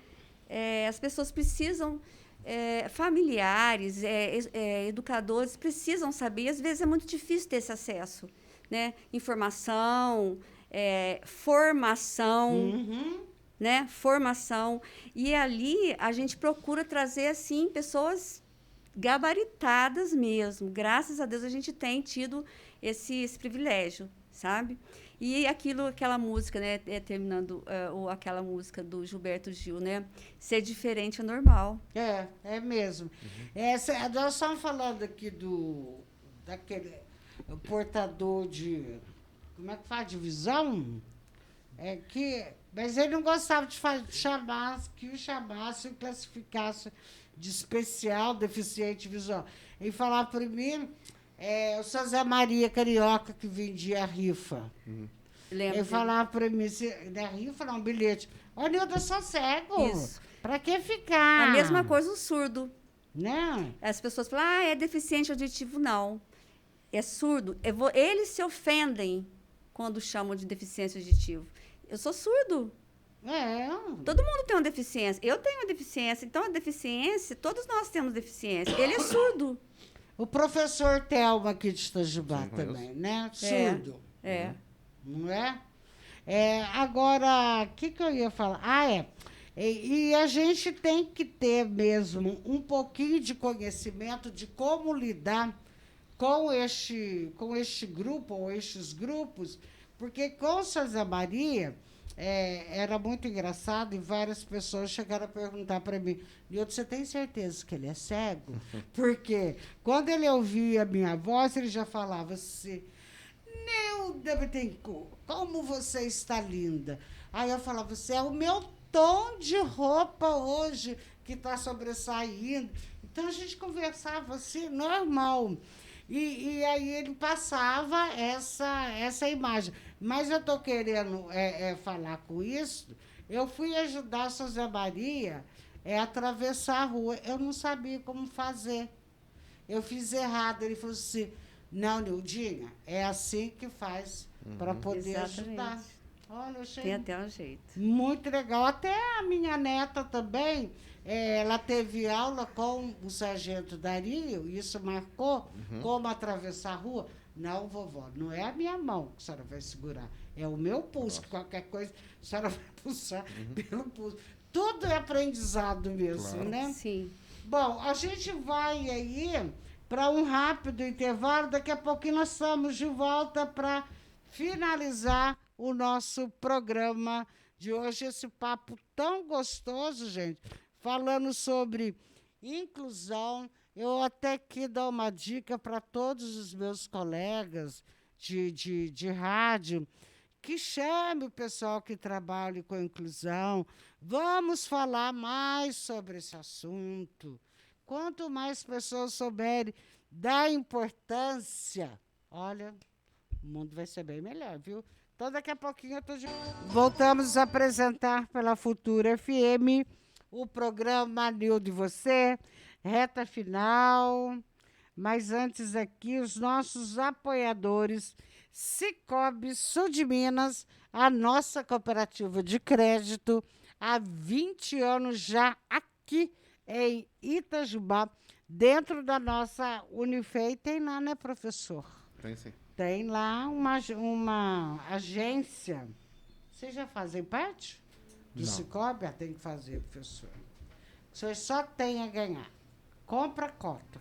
as pessoas precisam, familiares, educadores precisam saber, e às vezes é muito difícil ter esse acesso, né? Informação, formação, né? Formação. E ali a gente procura trazer, assim, pessoas gabaritadas mesmo. Graças a Deus a gente tem tido esse privilégio, sabe? E aquela música, né? Terminando aquela música do Gilberto Gil, né? Ser diferente é normal. É mesmo. Nós estamos falando aqui daquele portador de... Como é que faz? De visão? Mas ele não gostava de que o chamasse e classificasse de especial deficiente visual. Ele falava para mim, o seu Zé Maria Carioca, que vendia rifa. Lembro. Ele falava para mim, da rifa, não, um bilhete. Ô, Nilda, eu sou cego. Isso. Para que ficar? A mesma coisa o surdo. Não. As pessoas falam, é deficiente auditivo. Não. É surdo. Eles se ofendem quando chamam de deficiência auditiva. Eu sou surdo. Todo mundo tem uma deficiência. Eu tenho uma deficiência. Então, a deficiência, todos nós temos deficiência. Ele é surdo. O professor Telma aqui de Itajubá também, né? Surdo. Não é? Agora, o que eu ia falar? E a gente tem que ter mesmo um pouquinho de conhecimento de como lidar com este grupo ou estes grupos, porque com o seu Zé Maria era muito engraçado e várias pessoas chegaram a perguntar para mim, Nildo, você tem certeza que ele é cego? Porque quando ele ouvia a minha voz, ele já falava assim, Nilda Bittencourt, como você está linda. Aí eu falava, você é o meu tom de roupa hoje que está sobressaindo. Então, a gente conversava assim, normal. E aí ele passava essa imagem. Mas eu estou querendo falar com isso. Eu fui ajudar a São Zé Maria a atravessar a rua. Eu não sabia como fazer. Eu fiz errado. Ele falou assim, não, Nildinha, é assim que faz para poder ajudar. Olha, eu achei tem até um jeito. Muito legal. Até a minha neta também, ela teve aula com o sargento Dario, isso marcou como atravessar a rua. Não, vovó, não é a minha mão que a senhora vai segurar, é o meu pulso, que qualquer coisa a senhora vai pulsar pelo pulso. Tudo é aprendizado mesmo, né? Sim. Bom, a gente vai aí para um rápido intervalo, daqui a pouquinho nós estamos de volta para finalizar o nosso programa de hoje, esse papo tão gostoso, gente, falando sobre inclusão. Eu até aqui dou uma dica para todos os meus colegas de rádio, que chame o pessoal que trabalha com inclusão. Vamos falar mais sobre esse assunto. Quanto mais pessoas souberem da importância, olha, o mundo vai ser bem melhor, viu? Então, daqui a pouquinho eu estou de... Voltamos a apresentar pela Futura FM o programa Nildo e Você, reta final. Mas antes aqui, os nossos apoiadores, Sicoob Sul de Minas, a nossa cooperativa de crédito, há 20 anos já aqui em Itajubá, dentro da nossa Unifei. Tem lá, né, professor? Tem sim. Tem lá uma agência. Vocês já fazem parte do Não. Cicobi? Tem que fazer, professor. Vocês só têm a ganhar. Compra cota.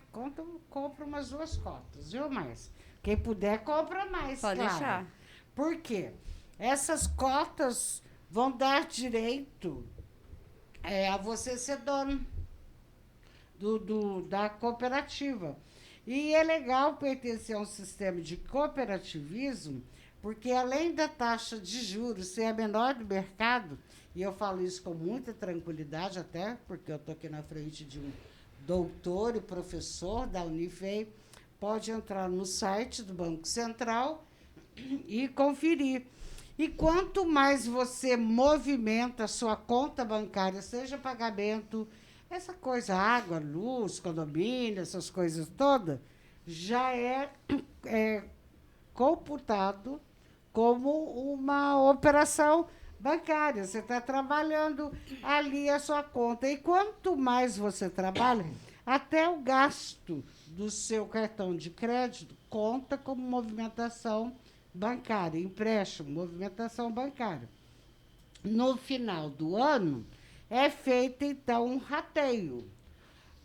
Compra umas 2 cotas, viu, mais? Quem puder, compra mais, Pode claro. deixar. Por quê? Essas cotas vão dar direito a você ser dono da cooperativa. E é legal pertencer a um sistema de cooperativismo, porque além da taxa de juros ser a menor do mercado, e eu falo isso com muita tranquilidade, até porque eu estou aqui na frente de um doutor e professor da Unifei, pode entrar no site do Banco Central e conferir. E quanto mais você movimenta a sua conta bancária, seja pagamento, essa coisa, água, luz, condomínio, essas coisas todas, já é computado como uma operação bancária. Você está trabalhando ali a sua conta. E quanto mais você trabalha, até o gasto do seu cartão de crédito conta como movimentação bancária, empréstimo, movimentação bancária. No final do ano, é feito, então, um rateio.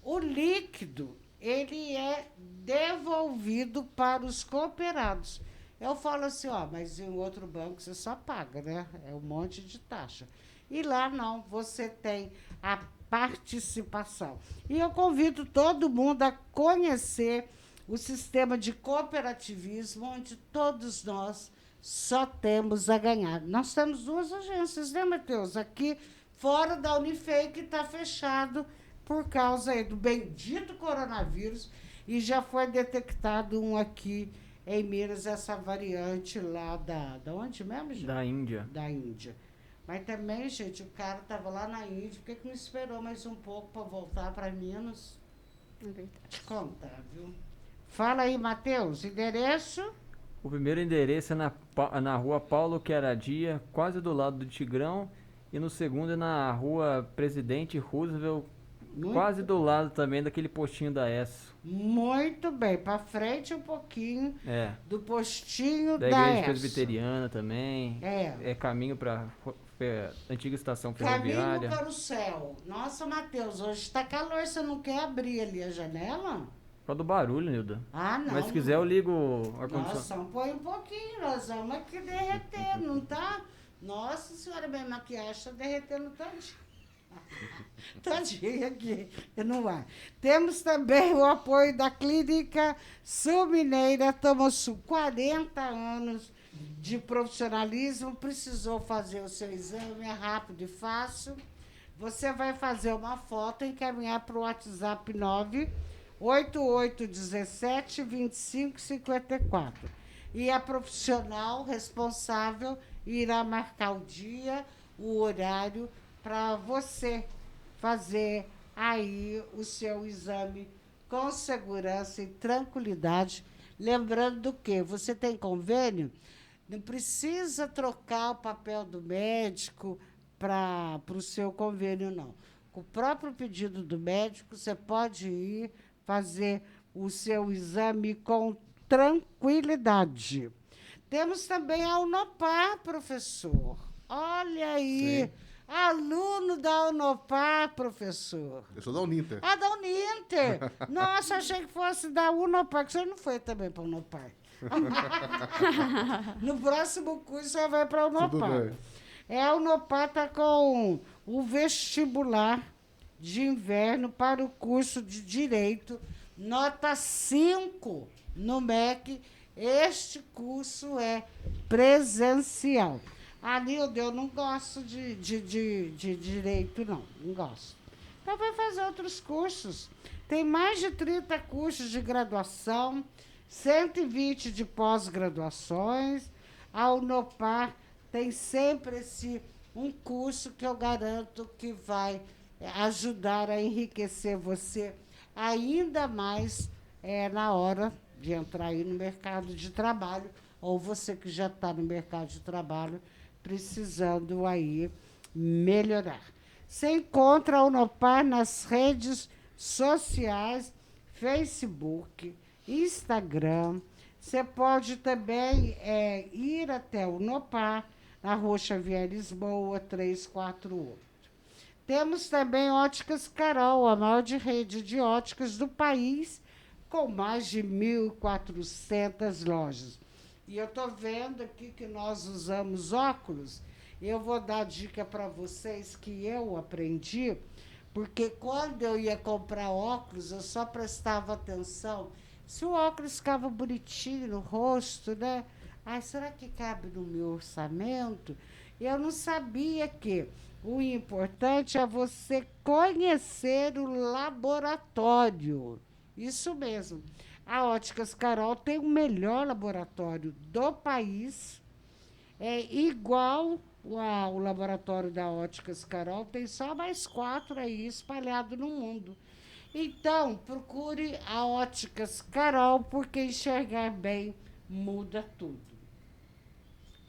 O líquido, ele é devolvido para os cooperados. Eu falo assim, mas em outro banco você só paga, né? É um monte de taxa. E lá não, você tem a participação. E eu convido todo mundo a conhecer o sistema de cooperativismo, onde todos nós só temos a ganhar. Nós temos 2 agências, né, Matheus? Aqui, fora da Unifei, que está fechado por causa aí do bendito coronavírus, e já foi detectado um aqui em Minas, essa variante lá da onde mesmo, gente? Da Índia. Da Índia. Mas também, gente, o cara estava lá na Índia, por que não esperou mais um pouco para voltar para Minas? É verdade. Te contar, viu? Fala aí, Matheus, endereço? O primeiro endereço é na rua Paulo Queradia, quase do lado do Tigrão. E no segundo é na rua Presidente Roosevelt, quase do lado também daquele postinho da ESSO. Muito bem, para frente um pouquinho do postinho Da da Igreja ESSO. Presbiteriana também. É caminho para antiga estação ferroviária. Caminho para o céu. Nossa, Matheus, hoje está calor, você não quer abrir ali a janela? Por causa do barulho, Nilda. Ah, não. Mas se quiser eu ligo o ar-condicionado. Nossa, põe um pouquinho, nós vamos aqui derreter, não tá? Nossa senhora, minha maquiagem está derretendo todinho. Todinho aqui, no ar. Temos também o apoio da Clínica Sul Mineira, Tomosul, 40 anos de profissionalismo, precisou fazer o seu exame, é rápido e fácil. Você vai fazer uma foto e encaminhar para o WhatsApp 988172554. E a profissional responsável irá marcar o dia, o horário, para você fazer aí o seu exame com segurança e tranquilidade. Lembrando do que você tem convênio, não precisa trocar o papel do médico para o seu convênio, não. Com o próprio pedido do médico, você pode ir fazer o seu exame com tranquilidade. Temos também a Unopar, professor. Olha aí, sim. Aluno da Unopar, professor. Eu sou da Uninter. Ah, da Uninter. Nossa, achei que fosse da Unopar, que você não foi também para a Unopar. No próximo curso você vai para a Unopar. A Unopar está com o vestibular de inverno para o curso de Direito, nota 5 no MEC. Este curso é presencial. Nilda, eu não gosto de direito, não gosto. Então vai fazer outros cursos. Tem mais de 30 cursos de graduação, 120 de pós-graduações. A Unopar tem sempre um curso que eu garanto que vai ajudar a enriquecer você ainda mais na hora de entrar aí no mercado de trabalho, ou você que já está no mercado de trabalho, precisando aí melhorar. Você encontra a Unopar nas redes sociais, Facebook, Instagram. Você pode também ir até o Unopar, na Rua Xavier Lisboa, 348. Temos também Óticas Carol, a maior rede de óticas do país, com mais de 1.400 lojas. E eu estou vendo aqui que nós usamos óculos. Eu vou dar dica para vocês que eu aprendi, porque quando eu ia comprar óculos, eu só prestava atenção se o óculos ficava bonitinho no rosto, né? Ai, será que cabe no meu orçamento? Eu não sabia que o importante é você conhecer o laboratório. Isso mesmo. A Óticas Carol tem o melhor laboratório do país. É igual ao laboratório da Óticas Carol, tem só mais 4 aí espalhados no mundo. Então, procure a Óticas Carol, porque enxergar bem muda tudo.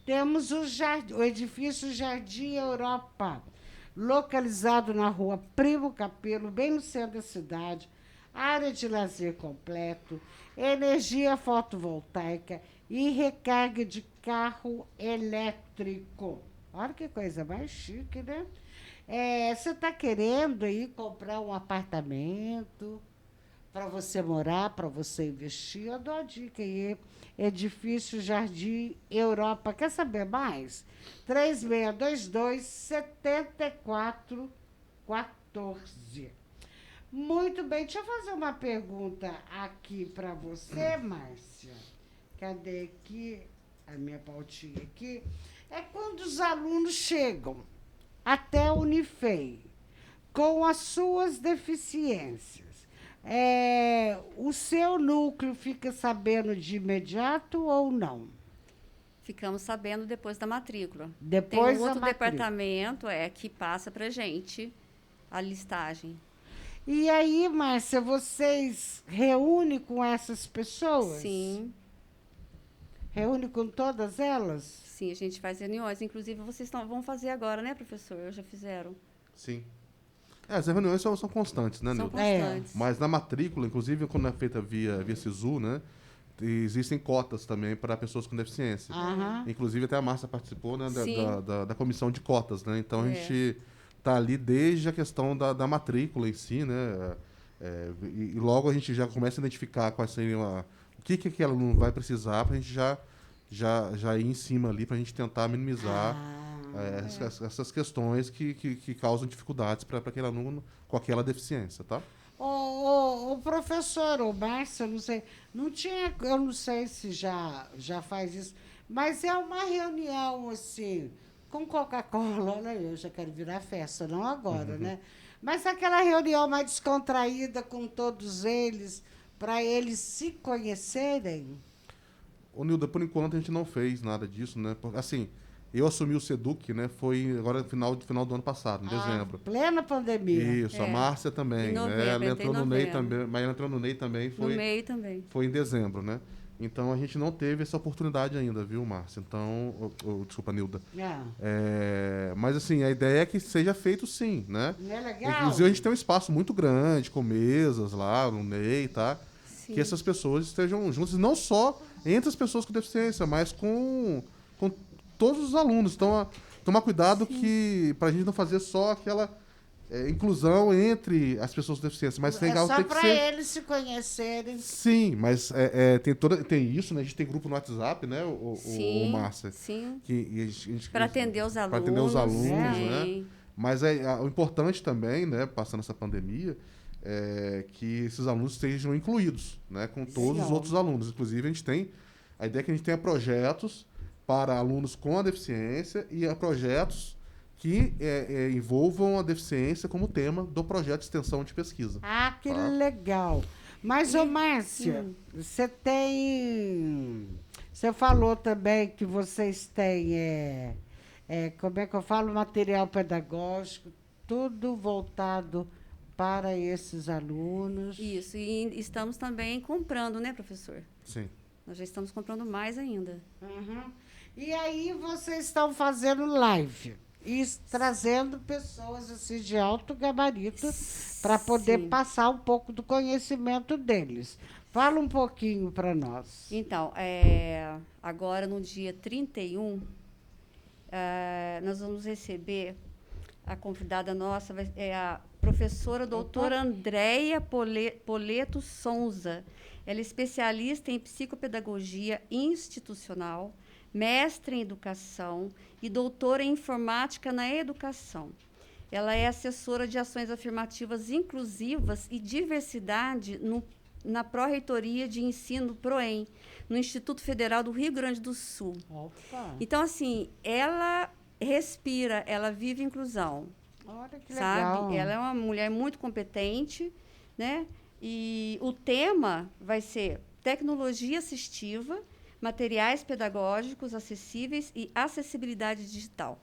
Temos o edifício Jardim Europa, localizado na rua Primo Capelo, bem no centro da cidade, área de lazer completo, energia fotovoltaica e recarga de carro elétrico. Olha que coisa mais chique, né? Você está querendo aí comprar um apartamento para você morar, para você investir? Eu dou a dica aí. Edifício Jardim Europa. Quer saber mais? 3622-7414. Muito bem. Deixa eu fazer uma pergunta aqui para você, Márcia. Cadê aqui? A minha pautinha aqui. É quando os alunos chegam até a Unifei com as suas deficiências. O seu núcleo fica sabendo de imediato ou não? Ficamos sabendo depois da matrícula. Depois Tem um outro da matrícula. departamento que passa para a gente a listagem. E aí, Márcia, vocês reúnem com essas pessoas? Sim, Reúne com todas elas? sim, a gente faz reuniões. Inclusive, vocês vão fazer agora, né, professor? Já fizeram. Sim. As reuniões são constantes, né, São Nilda? constantes. Mas na matrícula, inclusive quando é feita via SISU, né, existem cotas também para pessoas com deficiência. Aham. Inclusive até a Márcia participou, né, Sim. da comissão de cotas, né? Então a É. gente está ali desde a questão da matrícula em si, né? E logo a gente já começa a identificar quais seriam o que aquele aluno vai precisar para a gente já ir em cima ali para a gente tentar minimizar essas questões que causam dificuldades para aquele aluno com aquela deficiência, tá? O professor, o Márcio, eu não sei se já faz isso, mas é uma reunião assim, com Coca-Cola, olha, eu já quero virar festa, não agora, né? Mas aquela reunião mais descontraída com todos eles, para eles se conhecerem. Ô, Nilda, por enquanto a gente não fez nada disso, né? Assim, eu assumi o SEDUC, né? Foi agora no final do ano passado, em dezembro. Plena pandemia. Isso, a Márcia também, Em né? novembro, Ela entrou no NEI novembro. também, mas ela entrou no NEI também, No foi, meio também. foi em dezembro, né? Então a gente não teve essa oportunidade ainda, viu, Márcia? Então, desculpa, Nilda. Mas assim, a ideia é que seja feito sim, né? Não é legal? Inclusive a gente tem um espaço muito grande, com mesas lá, no NEI, tá? Sim. Que essas pessoas estejam juntas, não só entre as pessoas com deficiência, mas com todos os alunos. Então, tomar cuidado para a gente não fazer só aquela inclusão entre as pessoas com deficiência, mas tem algo só tem que para ser... eles se conhecerem. Sim, mas tem isso, né? A gente tem grupo no WhatsApp, né, o Márcia? Sim. Para Atender os alunos. Para atender os alunos, né? Sim. Mas o importante também, né, passando essa pandemia, é que esses alunos estejam incluídos, né, com todos os Legal. outros alunos. Inclusive, a ideia é que a gente tenha projetos para alunos com a deficiência e projetos que envolvam a deficiência como tema do projeto de extensão de pesquisa. Ah, que Tá. legal. Mas, ô Márcia, você falou também que vocês têm, como é que eu falo, material pedagógico, tudo voltado para esses alunos. Isso. E estamos também comprando, né, professor? Sim. Nós já estamos comprando mais ainda. Uhum. E aí vocês estão fazendo live. e trazendo pessoas assim de alto gabarito para poder Sim. passar um pouco do conhecimento deles. Fala um pouquinho para nós. Então, agora no dia 31, nós vamos receber a convidada nossa, é a professora doutora Andréia Poleto Souza. Ela é especialista em psicopedagogia institucional, mestre em educação e doutora em informática na educação. Ela é assessora de ações afirmativas inclusivas e diversidade na Pró-Reitoria de Ensino PROEM, no Instituto Federal do Rio Grande do Sul. Opa, Então, assim, ela respira, ela vive inclusão, olha que sabe? legal. Ela é uma mulher muito competente, né? E o tema vai ser tecnologia assistiva, materiais pedagógicos acessíveis e acessibilidade digital,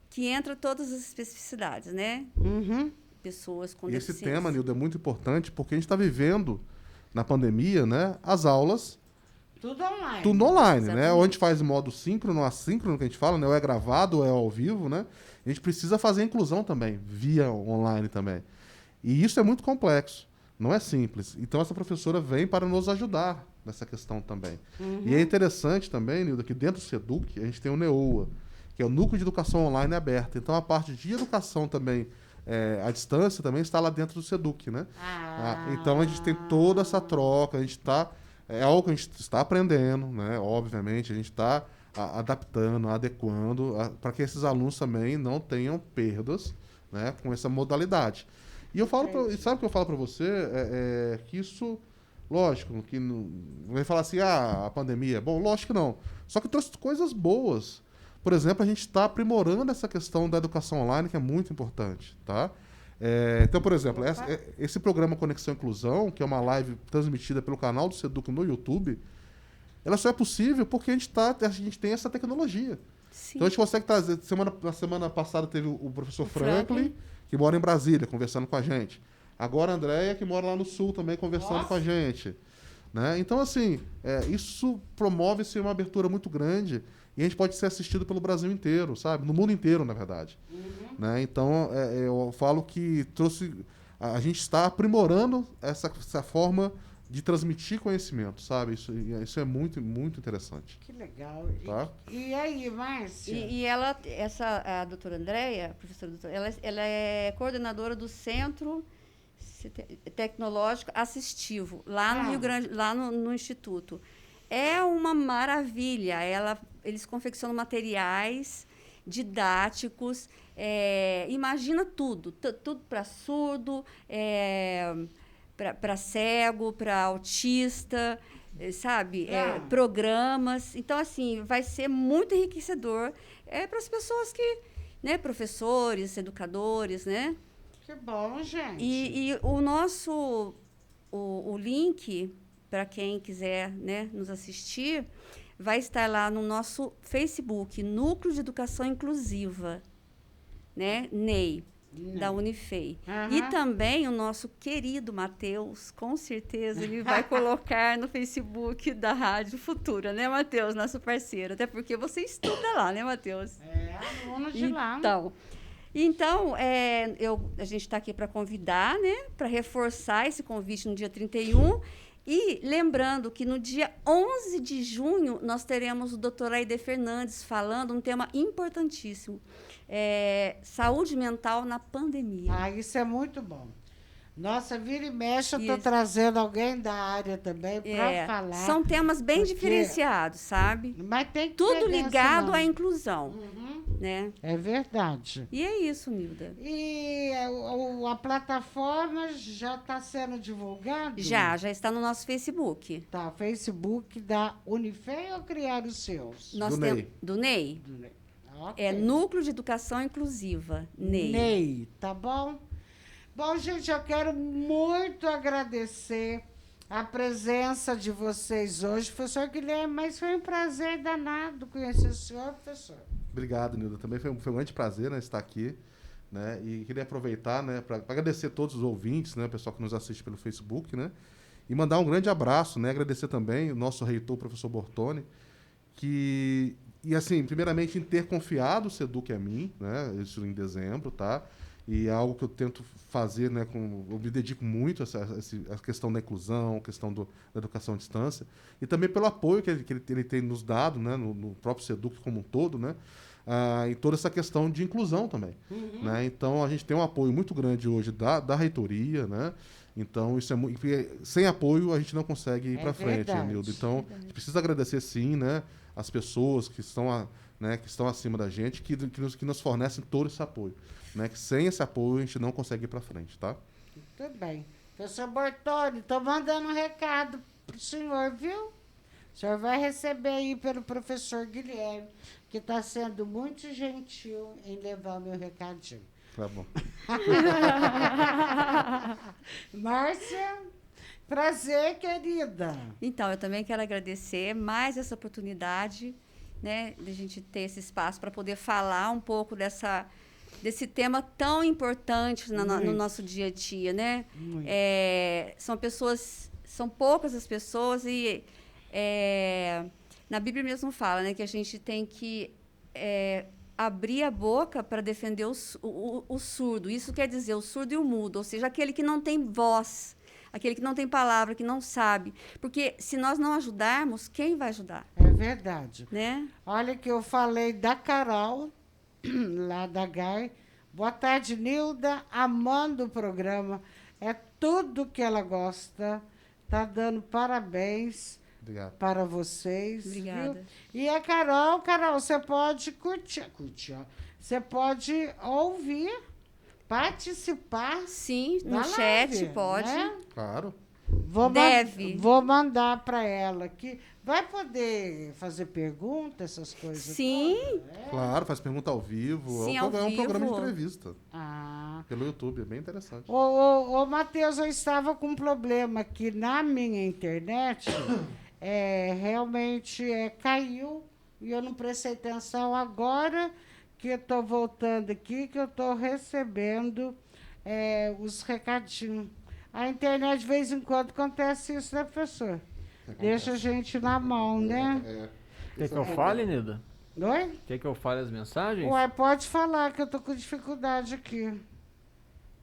que entra todas as especificidades, né? Uhum. Pessoas com E esse deficiência. tema, Nildo, é muito importante porque a gente está vivendo, na pandemia, né, as aulas Tudo online. tudo online, né? Exatamente. Ou a gente faz em modo síncrono, assíncrono, que a gente fala, né? Ou é gravado, ou é ao vivo, né? A gente precisa fazer a inclusão também, via online também. E isso é muito complexo, não é simples. Então essa professora vem para nos ajudar nessa questão também. E é interessante também, Nilda, que dentro do SEDUC a gente tem o NEOA, que é o Núcleo de Educação Online Aberta. Então a parte de educação também, à distância, também está lá dentro do SEDUC, né? Então a gente tem toda essa troca, a gente está... É algo que a gente está aprendendo, né? Obviamente, a gente está adaptando, adequando, para que esses alunos também não tenham perdas, né, com essa modalidade. E eu falo, sabe o que eu falo para você? Que isso, lógico, que não vai falar assim, a pandemia é bom, lógico que não. Só que trouxe coisas boas. Por exemplo, a gente está aprimorando essa questão da educação online, que é muito importante, tá? Então, por exemplo, esse programa Conexão Inclusão, que é uma live transmitida pelo canal do SEDUC no YouTube, ela só é possível porque a gente tem essa tecnologia. Sim. Então a gente consegue trazer. Na semana passada teve o professor O Franklin, que mora em Brasília, conversando com a gente. Agora a Andréia, que mora lá no Sul também, conversando com a gente. Né? Então, assim, isso promove-se uma abertura muito grande e a gente pode ser assistido pelo Brasil inteiro, sabe? No mundo inteiro, na verdade. Né? Então, eu falo que a gente está aprimorando essa forma de transmitir conhecimento, sabe? Isso é muito, muito interessante. Que legal. Tá? E aí, Márcia? E ela, a doutora Andréia, a professora doutora, ela é coordenadora do Centro Tecnológico Assistivo, lá no Rio Grande, lá no Instituto. É uma maravilha. Eles confeccionam materiais didáticos, imagina tudo para surdo, para cego, para autista, sabe? Programas. Então, assim, vai ser muito enriquecedor para as pessoas que, né, professores, educadores, né? Que bom, gente. E o nosso o link para quem quiser, né, nos assistir vai estar lá no nosso Facebook, Núcleo de Educação Inclusiva, né, NEI, da Unifei. E também o nosso querido Matheus, com certeza ele vai colocar no Facebook da Rádio Futura, né, Matheus, nosso parceiro, até porque você estuda lá, né, Matheus? Aluno de lá. Então, a gente está aqui para convidar, né, para reforçar esse convite no dia 31. E lembrando que no dia 11 de junho nós teremos o Dr. Aide Fernandes falando um tema importantíssimo, saúde mental na pandemia. Isso é muito bom. Nossa, vira e mexe, eu estou trazendo alguém da área também para falar. São temas bem diferenciados, sabe? Mas tem que tudo ligado à inclusão, né? É verdade. E é isso, Nilda. E a plataforma já está sendo divulgada? Já está no nosso Facebook. Tá, Facebook da Unifei ou criar os seus? Nós temos do NEI. Okay. Núcleo de Educação Inclusiva, NEI. NEI, tá bom? Bom, gente, eu quero muito agradecer a presença de vocês hoje, professor Guilherme, mas foi um prazer danado conhecer o senhor, professor. Obrigado, Nilda. Também foi um grande prazer, né, estar aqui. Né, e queria aproveitar, né, para agradecer a todos os ouvintes, né, o pessoal que nos assiste pelo Facebook, né, e mandar um grande abraço, né, agradecer também o nosso reitor, o professor Bortoni, que E assim, primeiramente, em ter confiado o Seduc a mim, né? Isso em dezembro, tá? E é algo que eu tento fazer, né? Eu me dedico muito a a questão da inclusão, a questão da educação à distância. E também pelo apoio que ele tem nos dado, né? No próprio Seduc como um todo, né? Em toda essa questão de inclusão também. Né? Então, a gente tem um apoio muito grande hoje da reitoria, né? Então, isso é muito. Sem apoio, a gente não consegue ir para frente, verdade. Nildo. Então, a gente precisa agradecer, sim, né? As pessoas que estão, né, que estão acima da gente, que nos fornecem todo esse apoio. Né? Que sem esse apoio, a gente não consegue ir para frente, tá? Muito bem. Professor Bortoni, estou mandando um recado para o senhor, viu? O senhor vai receber aí pelo professor Guilherme, que está sendo muito gentil em levar o meu recadinho. Tá bom. Márcia, prazer, querida. Então, eu também quero agradecer mais essa oportunidade, né, de a gente ter esse espaço para poder falar um pouco desse tema tão importante no nosso dia a dia, né? São poucas as pessoas e na Bíblia mesmo fala, né, que a gente tem que abrir a boca para defender o surdo. Isso quer dizer o surdo e o mudo, ou seja, aquele que não tem voz, aquele que não tem palavra, que não sabe. Porque se nós não ajudarmos, quem vai ajudar? É verdade. Né? Olha que eu falei da Carol, lá da GAI. Boa tarde, Nilda. Amando o programa. É tudo que ela gosta. Tá dando parabéns. Obrigado. Para vocês. Obrigada. Viu? E a Carol, você pode curtir, ó. Você pode ouvir, participar. Sim, da no live, chat pode. né? Claro. Deve. Vou mandar para ela aqui. Vai poder fazer perguntas, essas coisas? Sim. todas? Claro, faz pergunta ao vivo. Sim, é ao um programa de vivo. entrevista. Ah. Pelo YouTube, é bem interessante. Ô, Matheus, eu estava com um problema aqui na minha internet. Realmente caiu e eu não prestei atenção agora que eu estou voltando aqui, que eu estou recebendo os recadinhos. A internet, de vez em quando, acontece isso, né, professor? Deixa a gente na mão, né? Quer que eu fale, Nilda? Oi? Quer que eu fale as mensagens? Ué, pode falar, que eu estou com dificuldade aqui.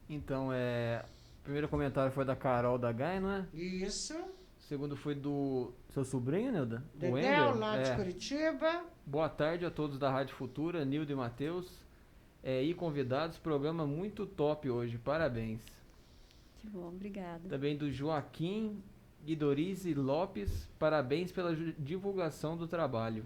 Então, o primeiro comentário foi da Carol da Gai, não é? Isso. O segundo foi do seu sobrinho, Nilda? O Dedéu, Wendel? lá de Curitiba. Boa tarde a todos da Rádio Futura, Nilda e Matheus. E convidados, programa muito top hoje, parabéns. Que bom, obrigada. Também do Joaquim Guidorize Lopes, parabéns pela divulgação do trabalho.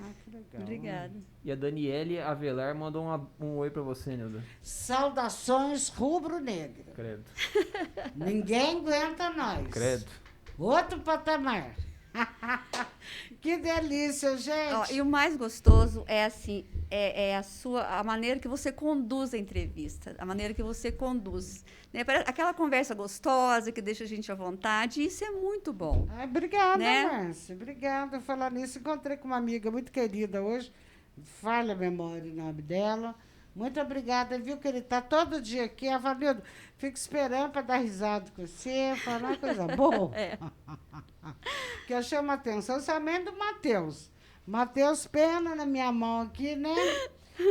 Ah, que legal. Obrigada. E a Daniele Avelar mandou um oi pra você, Nilda. Saudações rubro-negra. Credo. Ninguém aguenta nós. Credo. Outro patamar. Que delícia, gente. Ó, e o mais gostoso é assim, a maneira que você conduz a entrevista, a maneira que você conduz. Né? Aquela conversa gostosa que deixa a gente à vontade, isso é muito bom. Ai, obrigada, Né? Márcia. Obrigada. Falar nisso, encontrei com uma amiga muito querida hoje. Falha a memória o nome dela. Muito obrigada, viu, que ele está todo dia aqui. Avalildo, fico esperando para dar risada com você, falar uma coisa boa. Que eu chamo a atenção, somente do Matheus. Matheus Pena na minha mão aqui, né?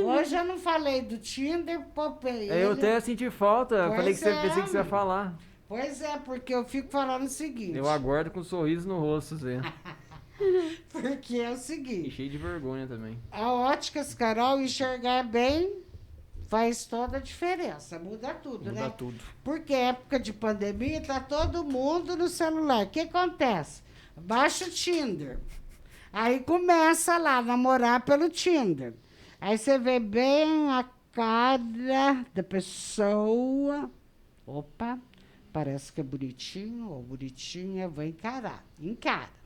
Hoje eu não falei do Tinder, popei Eu ele. até senti falta, Pois falei que você pensei que você ia homem. falar. Pois é, porque eu fico falando o seguinte. Eu aguardo com um sorriso no rosto, Zé. Porque é o E seguinte. cheio de vergonha também. A Óticas Carol, enxergar bem faz toda a diferença, muda tudo, Muda né? tudo. Porque época de pandemia, tá todo mundo no celular. O que acontece? Baixa o Tinder. Aí começa lá a namorar pelo Tinder. Aí você vê bem a cara da pessoa. Opa, parece que é bonitinho ou bonitinha, vou encarar. Encara.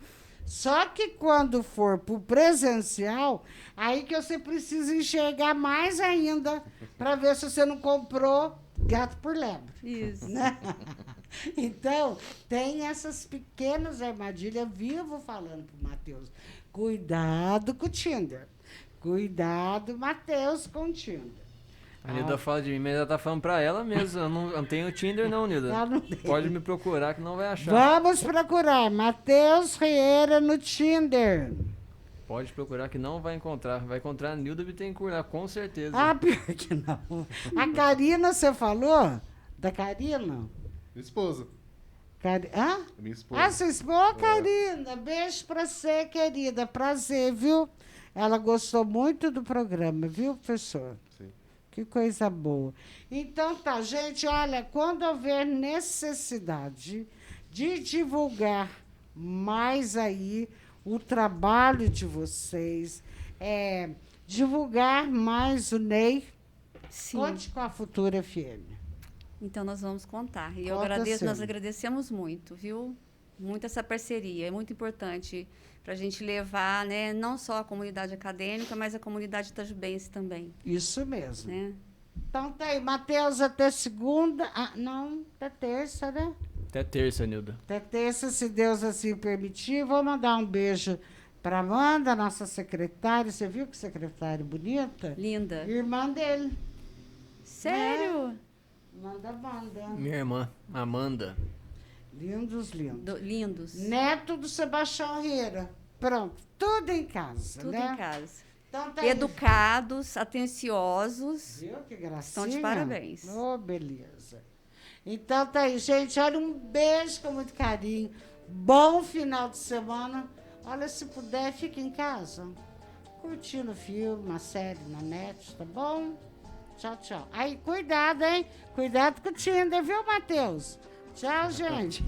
Só que quando for para o presencial, aí que você precisa enxergar mais ainda para ver se você não comprou gato por lebre. Isso. Né? Então, tem essas pequenas armadilhas. Vivo falando para o Matheus. Cuidado com o Tinder. Cuidado, Matheus, com o Tinder. A Nilda fala de mim, mas ela tá falando pra ela mesmo. Eu não tenho Tinder não, Nilda. Ela não tem. Pode me procurar que não vai achar. Vamos procurar Matheus Rieira no Tinder. Pode procurar que não vai encontrar. Vai encontrar a Nilda Bittencourt lá, com certeza. Ah, pior que não. A Karina, você falou? Da Karina? Minha esposa. Hã? Minha esposa. Ah, sua esposa, Karina. Beijo pra você, querida. Prazer, viu? Ela gostou muito do programa, viu, professor? Sim. Que coisa boa. Então tá, gente, olha, quando houver necessidade de divulgar mais aí o trabalho de vocês, divulgar mais o Ney, Sim. conte com a Futura FM. Então nós vamos contar. E eu Conta agradeço, nós sim. agradecemos muito, viu? Muito essa parceria. É muito importante para a gente levar, né, não só a comunidade acadêmica, mas a comunidade itajubense também, Isso mesmo. né? Então tá aí, Matheus, até segunda. Ah, não, até terça, né? Até terça, Nilda. Até terça, se Deus assim permitir. Vou mandar um beijo para Amanda, nossa secretária. Você viu que secretária bonita? Linda. Irmã dele. Sério? Manda, manda. Minha irmã, Amanda. Lindos, lindos. Lindos. Neto do Sebastião Rieira. Pronto, tudo em casa, Tudo né? em casa. Então, tá aí. Educados, atenciosos. Viu que gracinha? Estão de parabéns. Oh, beleza. Então tá aí, gente. Olha, um beijo com muito carinho. Bom final de semana. Olha, se puder, fica em casa. Curtindo filme, uma série na net, tá bom? Tchau, tchau. Aí, cuidado, hein? Cuidado com o Tinder, viu, Matheus? Tchau, gente.